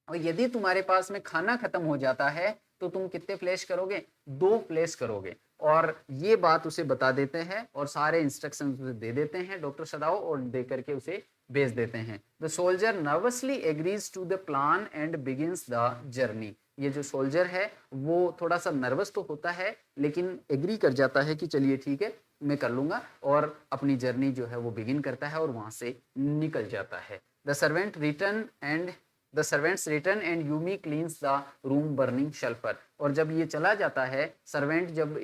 और यदि तुम्हारे पास में खाना खत्म हो जाता है तो तुम कितने फ्लैश करोगे, 2 फ्लैश करोगे। और ये बात उसे बता देते हैं और सारे इंस्ट्रक्शन उसे दे देते हैं डॉक्टर सदाओ, और दे करके उसे भेज देते हैं। The soldier nervously agrees to the plan and begins the journey. ये जो सोल्जर है वो थोड़ा सा नर्वस तो होता है, लेकिन एग्री कर जाता है कि चलिए ठीक है मैं कर लूंगा, और अपनी जर्नी जो है वो बिगिन करता है और वहां से निकल जाता है। The servant return and the servants return and Yumi cleans the room burning sulphur. और जब ये चला जाता है सर्वेंट, जब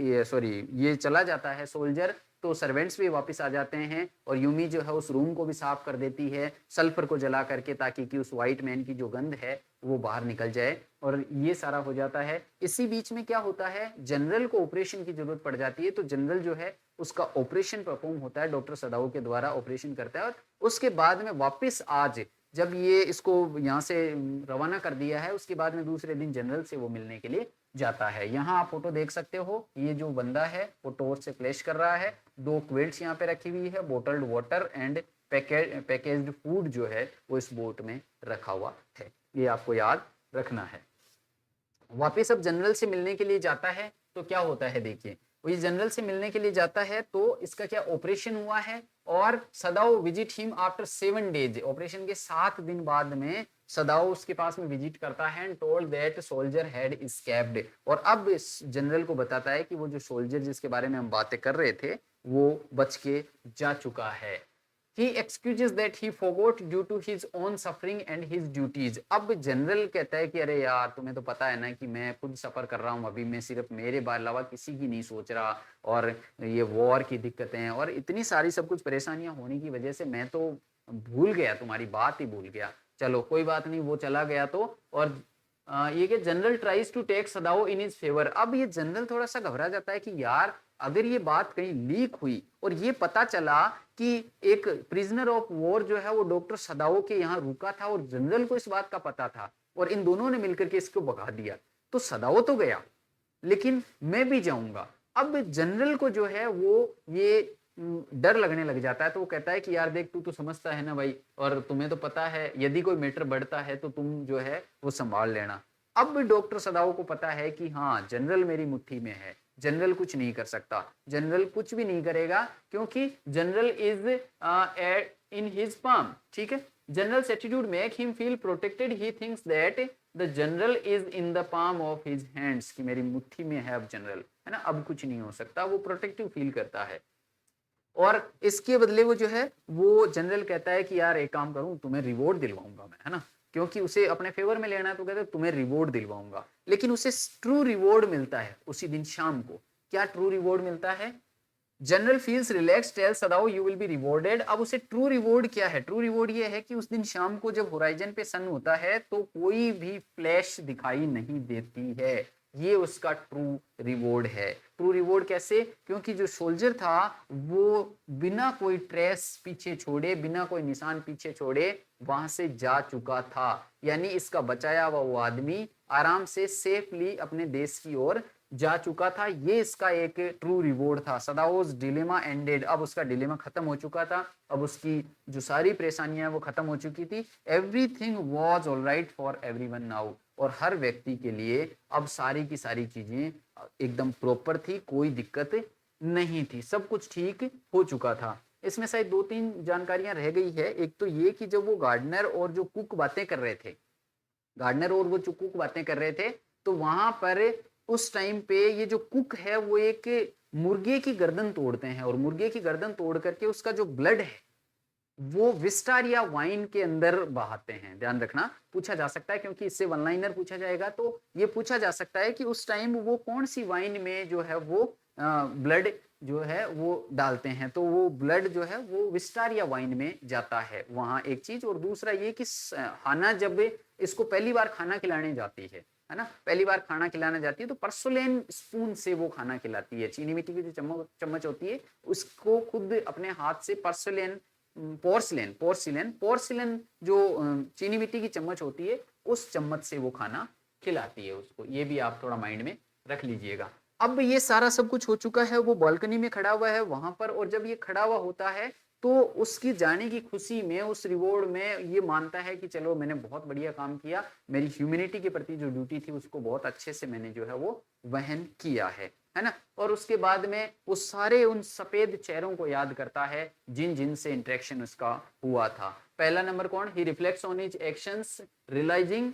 ये चला जाता है सोल्जर, तो सर्वेंट्स भी वापस आ जाते हैं और यूमी जो है उस रूम को भी साफ कर देती है सल्फर को जला करके, ताकि कि उस व्हाइट मैन की जो गंध है वो बाहर निकल जाए। और ये सारा हो जाता है। इसी बीच में क्या होता है, जनरल को ऑपरेशन की जरूरत पड़ जाती है। तो जनरल जो है उसका ऑपरेशन परफॉर्म होता है, डॉक्टर सदाऊ के द्वारा ऑपरेशन करता है। और उसके बाद में वापस आज जब ये इसको यहाँ से रवाना कर दिया है, उसके बाद में दूसरे दिन जनरल से वो मिलने के लिए जाता है। यहाँ आप फोटो देख सकते हो, ये जो बंदा है वो टॉर्च से फ्लैश कर रहा है, 2 क्विल्ट्स यहाँ पे रखी हुई है, बोटल्ड वाटर एंड पैकेज्ड फूड जो है वो इस बोट में रखा हुआ है। ये आपको याद रखना है। वापिस अब जनरल से मिलने के लिए जाता है तो क्या होता है, देखिए वो ये जनरल से मिलने के लिए जाता है तो इसका क्या ऑपरेशन हुआ है, और Sadao visit him after 7 days, operation के 7 दिन बाद में सदाओ उसके पास में विजिट करता है and told that soldier had escaped, और अब इस जनरल को बताता है कि वो जो सोल्जर जिसके बारे में हम बातें कर रहे थे वो बच के जा चुका है। He excuses that he forgot due to his own suffering and his duties। अब जनरल कहता है कि अरे यार तुम्हें तो पता है ना कि मैं खुद सफर कर रहा हूँ अभी, मैं सिर्फ मेरे अलावा किसी की नहीं सोच रहा, और ये वॉर की दिक्कतें और इतनी सारी सब कुछ परेशानियां होने की वजह से मैं तो भूल गया, तुम्हारी बात ही भूल गया। चलो कोई बात नहीं, वो चला गया तो, और ये कि general tries to take Sadao in his favour. अब ये जनरल थोड़ा सा घबरा जाता है कि यार अगर ये बात कहीं लीक हुई और ये पता चला कि एक प्रिजनर ऑफ वॉर जो है वो डॉक्टर सदाओ के यहाँ रुका था और जनरल को इस बात का पता था और इन दोनों ने मिलकर के इसको भगा दिया, तो सदाओ तो गया लेकिन मैं भी जाऊंगा। अब जनरल को जो है वो ये डर लगने लग जाता है, तो वो कहता है कि यार देख तू तो समझता है ना भाई, और तुम्हें तो पता है यदि कोई मैटर बढ़ता है तो तुम जो है वो संभाल लेना। अब डॉक्टर सदाओ को पता है कि हाँ जनरल मेरी मुट्ठी में है, जनरल कुछ नहीं कर सकता, जनरल कुछ भी नहीं करेगा क्योंकि general is in his palm. ठीक है, generals attitude make him feel protected, he thinks that the general is in the palm of his hands, कि मेरी मुट्ठी में है अब जनरल, है ना, अब कुछ नहीं हो सकता, वो प्रोटेक्टिव फील करता है। और इसके बदले वो जो है वो जनरल कहता है कि यार एक काम करूं, तुम्हें रिवॉर्ड दिलवाऊंगा मैं, है ना, क्योंकि उसे अपने फेवर में लेना है तो कहते हैं तुम्हें रिवॉर्ड दिलवाऊंगा। लेकिन उसे ट्रू रिवॉर्ड मिलता है उसी दिन शाम को। क्या ट्रू रिवॉर्ड मिलता है? General feels relax, tell Sadao you will be rewarded. अब उसे ट्रू रिवॉर्ड क्या है? ट्रू रिवॉर्ड ये है कि उस दिन शाम को जब होराइजन पे सन होता है तो कोई भी फ्लैश दिखाई नहीं देती है, ये उसका ट्रू रिवॉर्ड है। ट्रू रिवॉर्ड कैसे? क्योंकि जो सोल्जर था वो बिना कोई ट्रेस पीछे छोड़े, बिना कोई निशान पीछे छोड़े वहां से जा चुका था, यानी इसका बचाया हुआ वो आदमी आराम से सेफली अपने देश की ओर जा चुका था। ये इसका एक ट्रू रिवॉर्ड था। सदाओज डिलेमा एंडेड, अब उसका डिलेमा खत्म हो चुका था, अब उसकी जो सारी परेशानियां वो खत्म हो चुकी थी। Everything was alright for everyone now, और हर व्यक्ति के लिए अब सारी की सारी चीजें एकदम प्रॉपर थी, कोई दिक्कत नहीं थी, सब कुछ ठीक हो चुका था। इसमें शायद 2-3 जानकारियां रह गई है। एक तो ये कि जब वो गार्डनर और जो कुक बातें कर रहे थे, गार्डनर और वो जो कुक बातें कर रहे थे, तो वहां पर उस टाइम पे ये जो कुक है वो एक मुर्गे की गर्दन तोड़ते हैं, और मुर्गे की गर्दन तोड़ करके उसका जो ब्लड है वो विस्टारिया वाइन के अंदर बहाते हैं। ध्यान रखना, पूछा जा सकता है क्योंकि इससे वन लाइनर पूछा जाएगा, तो ये पूछा जा सकता है कि उस टाइम वो कौन सी वाइन में जो है वो ब्लड जो है वो डालते हैं, तो वो ब्लड जो है वो विस्टारिया वाइन में जाता है, वहां एक चीज। और दूसरा ये कि हाना जब इसको पहली बार खाना खिलाने जाती है ना, पहली बार खाना खिलाने जाती है तो पर्सोलेन स्पून से वो खाना खिलाती है। चीनी मिट्टी की जो चम्मच होती है उसको खुद अपने हाथ से पोर्सिलेन जो चीनी मिट्टी की चम्मच होती है उस चम्मच से वो खाना खिलाती है उसको। ये भी आप थोड़ा माइंड में रख लीजिएगा। अब ये सारा सब कुछ हो चुका है, वो बालकनी में खड़ा हुआ है वहां पर, और जब ये खड़ा हुआ होता है तो उसकी जाने की खुशी में, उस रिवॉर्ड में ये मानता है कि चलो मैंने बहुत बढ़िया काम किया, मेरी ह्यूमैनिटी के प्रति जो ड्यूटी थी उसको बहुत अच्छे से मैंने जो है वो वहन किया है ना। और उसके बाद में वो सारे उन सफेद चेहरों को याद करता है जिन जिन से इंटरेक्शन उसका हुआ था। पहला नंबर कौन? He reflects on his actions realising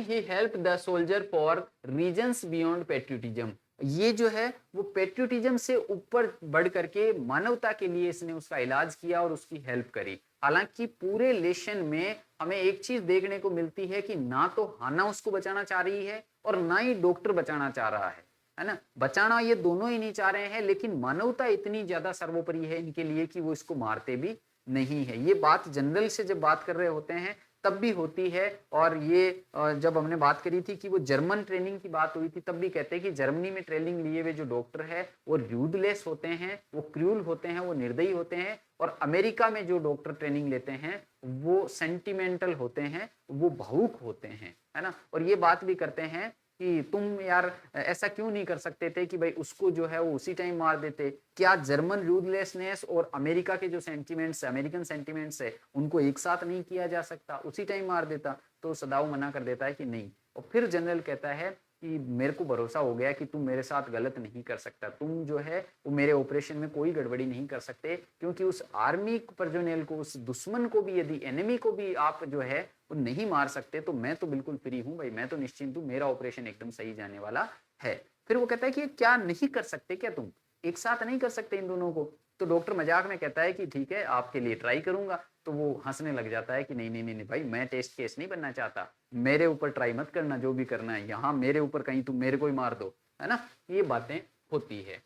he helped the soldier for reasons beyond patriotism। ये जो है वो पेट्रियोटिज्म से ऊपर बढ़ करके मानवता के लिए इसने उसका इलाज किया और उसकी हेल्प करी। हालांकि पूरे लेशन में हमें एक चीज देखने को मिलती है कि ना तो हाना उसको बचाना चाह रही है और ना ही डॉक्टर बचाना चाह रहा है ना। बचाना ये दोनों ही नहीं चाह रहे हैं, लेकिन मानवता इतनी ज्यादा सर्वोपरि है इनके लिए कि वो इसको मारते भी नहीं है। ये बात जनरल से जब बात कर रहे होते हैं तब भी होती है, और ये जब हमने बात करी थी कि वो जर्मन ट्रेनिंग की बात हुई थी तब भी कहते हैं कि जर्मनी में ट्रेनिंग लिए हुए जो डॉक्टर है वो र्यूदलेस होते हैं, वो क्रूल होते हैं, वो निर्दयी होते हैं, और अमेरिका में जो डॉक्टर ट्रेनिंग लेते हैं वो सेंटिमेंटल होते हैं, वो भावुक होते हैं, है ना। और ये बात भी करते हैं कि तुम यार ऐसा क्यों नहीं कर सकते थे कि भाई उसको जो है वो उसी टाइम मार देते। क्या जर्मन रूथलेसनेस और अमेरिका के जो सेंटिमेंट्स, अमेरिकन सेंटिमेंट्स है, उनको एक साथ नहीं किया जा सकता, उसी टाइम मार देता? तो सदाओ मना कर देता है कि नहीं। और फिर जनरल कहता है कि मेरे को भरोसा हो गया कि तुम मेरे साथ गलत नहीं कर सकता, तुम जो है वो मेरे ऑपरेशन में कोई गड़बड़ी नहीं कर सकते, क्योंकि उस आर्मी पर्सोनेल को, उस दुश्मन को भी, यदि एनिमी को भी आप जो है वो नहीं मार सकते, तो मैं तो बिल्कुल फ्री हूं भाई, मैं तो निश्चिंत हूं, मेरा ऑपरेशन एकदम सही जाने वाला है। फिर वो कहता है कि क्या नहीं कर सकते क्या तुम, एक साथ नहीं कर सकते इन दोनों को? तो डॉक्टर मजाक में कहता है कि ठीक है, आपके लिए ट्राई करूंगा। तो वो हंसने लग जाता है कि नहीं नहीं नहीं भाई, मैं टेस्ट केस नहीं बनना चाहता, मेरे ऊपर ट्राई मत करना, जो भी करना है यहाँ मेरे ऊपर, कहीं तुम मेरे को ही मार दो, है ना। ये बातें होती है।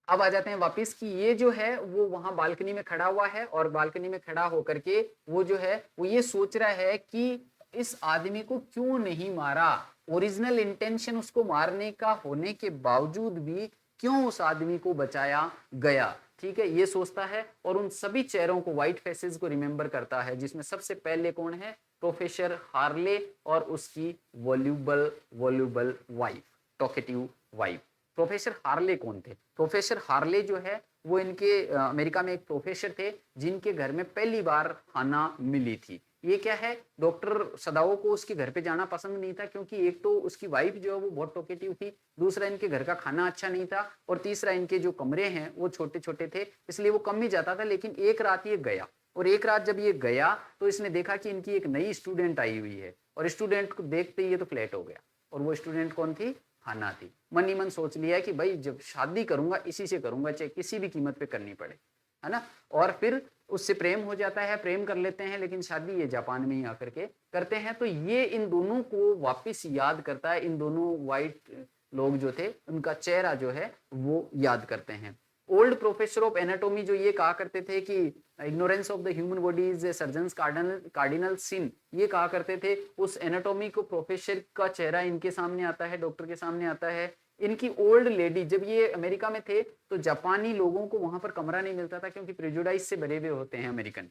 अब आ जाते हैं वापिस कि ये जो है वो वहां बालकनी में खड़ा हुआ है, और बालकनी में खड़ा होकर के वो जो है वो ये सोच रहा है कि इस आदमी को क्यों नहीं मारा, ओरिजिनल इंटेंशन उसको मारने का होने के बावजूद भी क्यों उस आदमी को बचाया गया। ठीक है, ये सोचता है और उन सभी चेहरों को, व्हाइट फेसेस को रिमेंबर करता है, जिसमें सबसे पहले कौन है? प्रोफेसर हार्ले और उसकी voluble voluble wife, talkative wife. Professor Harley कौन थे? प्रोफेसर हार्ले जो है वो इनके अमेरिका में एक प्रोफेसर थे जिनके घर में पहली बार खाना मिली थी। ये क्या है, डॉक्टर सदाओ को उसके घर पे जाना पसंद नहीं था, क्योंकि एक तो उसकी वाइफ जो है वो बहुत टॉकेटिव थी, दूसरा इनके घर का खाना अच्छा नहीं था, और तीसरा इनके जो कमरे हैं वो छोटे छोटे थे, इसलिए वो कम ही जाता था। लेकिन एक रात ये गया, और एक रात जब ये गया तो इसने देखा कि इनकी एक नई स्टूडेंट आई हुई है, और स्टूडेंट को देखते ही ये तो फ्लैट हो गया। और वो स्टूडेंट कौन थी? हाना थी। मन ही मन सोच लिया कि भाई जब शादी करूंगा इसी से करूंगा, चाहे किसी भी कीमत पे करनी पड़े, है ना। और फिर उससे प्रेम हो जाता है, प्रेम कर लेते हैं, लेकिन शादी ये जापान में ही आकर के करते हैं। तो ये इन दोनों को वापस याद करता है, इन दोनों व्हाइट लोग जो थे उनका चेहरा जो है वो याद करते हैं। ओल्ड प्रोफेसर ऑफ एनाटॉमी जो ये कहा करते थे कि ignorance of the human body is a surgeon's cardinal sin, ये कहा करते थे, उस एनाटॉमी को प्रोफेसर का चेहरा इनके सामने आता है, डॉक्टर के सामने आता है। इनकी ओल्ड लेडी, जब ये अमेरिका में थे तो जापानी लोगों को वहां पर कमरा नहीं मिलता था, क्योंकि प्रेजुडाइज से भरे हुए होते हैं अमेरिकन।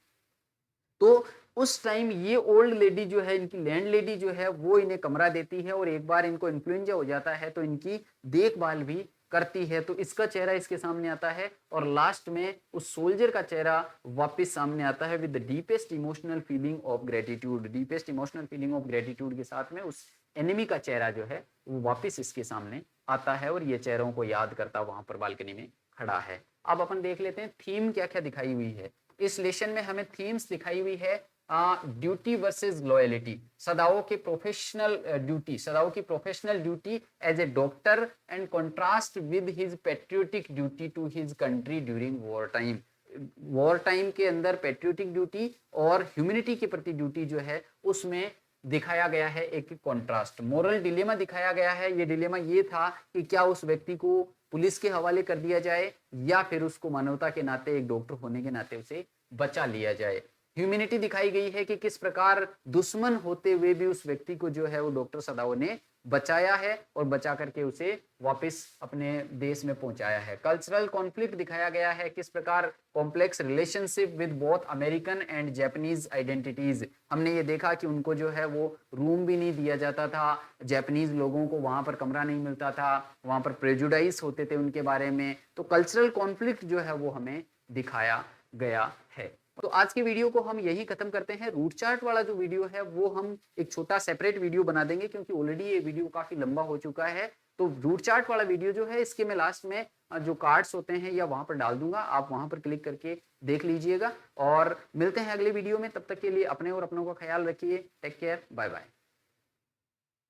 तो उस टाइम ये ओल्ड लेडी जो है, इनकी लैंड लेडी जो है, वो इन्हें कमरा देती है, और एक बार इनको इन्फ्लुएंजा हो जाता है तो इनकी देखभाल भी करती है। तो इसका चेहरा इसके सामने आता है, और लास्ट में उस सोल्जर का चेहरा वापस सामने आता है with the deepest emotional feeling of gratitude. Deepest emotional feeling of gratitude के साथ में उस एनिमी का चेहरा जो है वो वापस इसके सामने आता है, और ये चेहरों को याद करता वहां पर बालकनी में खड़ा है। अब अपन देख लेते हैं थीम क्या क्या दिखाई हुई है इस लेसन में। हमें थीम्स दिखाई हुई है ड्यूटी वर्सेस लॉयलिटी, सदाओ के प्रोफेशनल ड्यूटी, सदाओ की professional duty as a doctor and contrast with his patriotic duty to his country during war time. War time के अंदर पेट्रियोटिक ड्यूटी और ह्यूमैनिटी के प्रति ड्यूटी जो है उसमें दिखाया गया है एक कॉन्ट्रास्ट। मोरल डिलेमा दिखाया गया है। ये डिलेमा ये था कि क्या उस व्यक्ति को पुलिस के हवाले कर दिया जाए, या फिर उसको मानवता के नाते, एक डॉक्टर होने के नाते उसे बचा लिया जाए। ह्यूमैनिटी दिखाई गई है कि किस प्रकार दुश्मन होते हुए भी उस व्यक्ति को जो है वो डॉक्टर सदाओ ने बचाया है, और बचा करके उसे वापस अपने देश में पहुंचाया है। कल्चरल कॉन्फ्लिक्ट दिखाया गया है, किस प्रकार complex relationship with both American and Japanese identities. हमने ये देखा कि उनको जो है वो रूम भी नहीं दिया जाता था, जापानीज लोगों को वहां पर कमरा नहीं मिलता था, वहां पर प्रेजुडाइज होते थे उनके बारे में। तो कल्चरल कॉन्फ्लिक्ट जो है वो हमें दिखाया गया है। तो आज की वीडियो को हम यही खत्म करते हैं। रूट चार्ट वाला जो वीडियो है वो हम एक छोटा सेपरेट वीडियो बना देंगे, क्योंकि ऑलरेडी ये वीडियो काफी लंबा हो चुका है। तो रूट चार्ट वाला वीडियो जो है इसके मैं लास्ट में जो कार्ड्स होते हैं या वहां पर डाल दूंगा, आप वहां पर क्लिक करके देख लीजिएगा। और मिलते हैं अगले वीडियो में, तब तक के लिए अपने और अपनों का ख्याल रखिए। Take care, bye bye.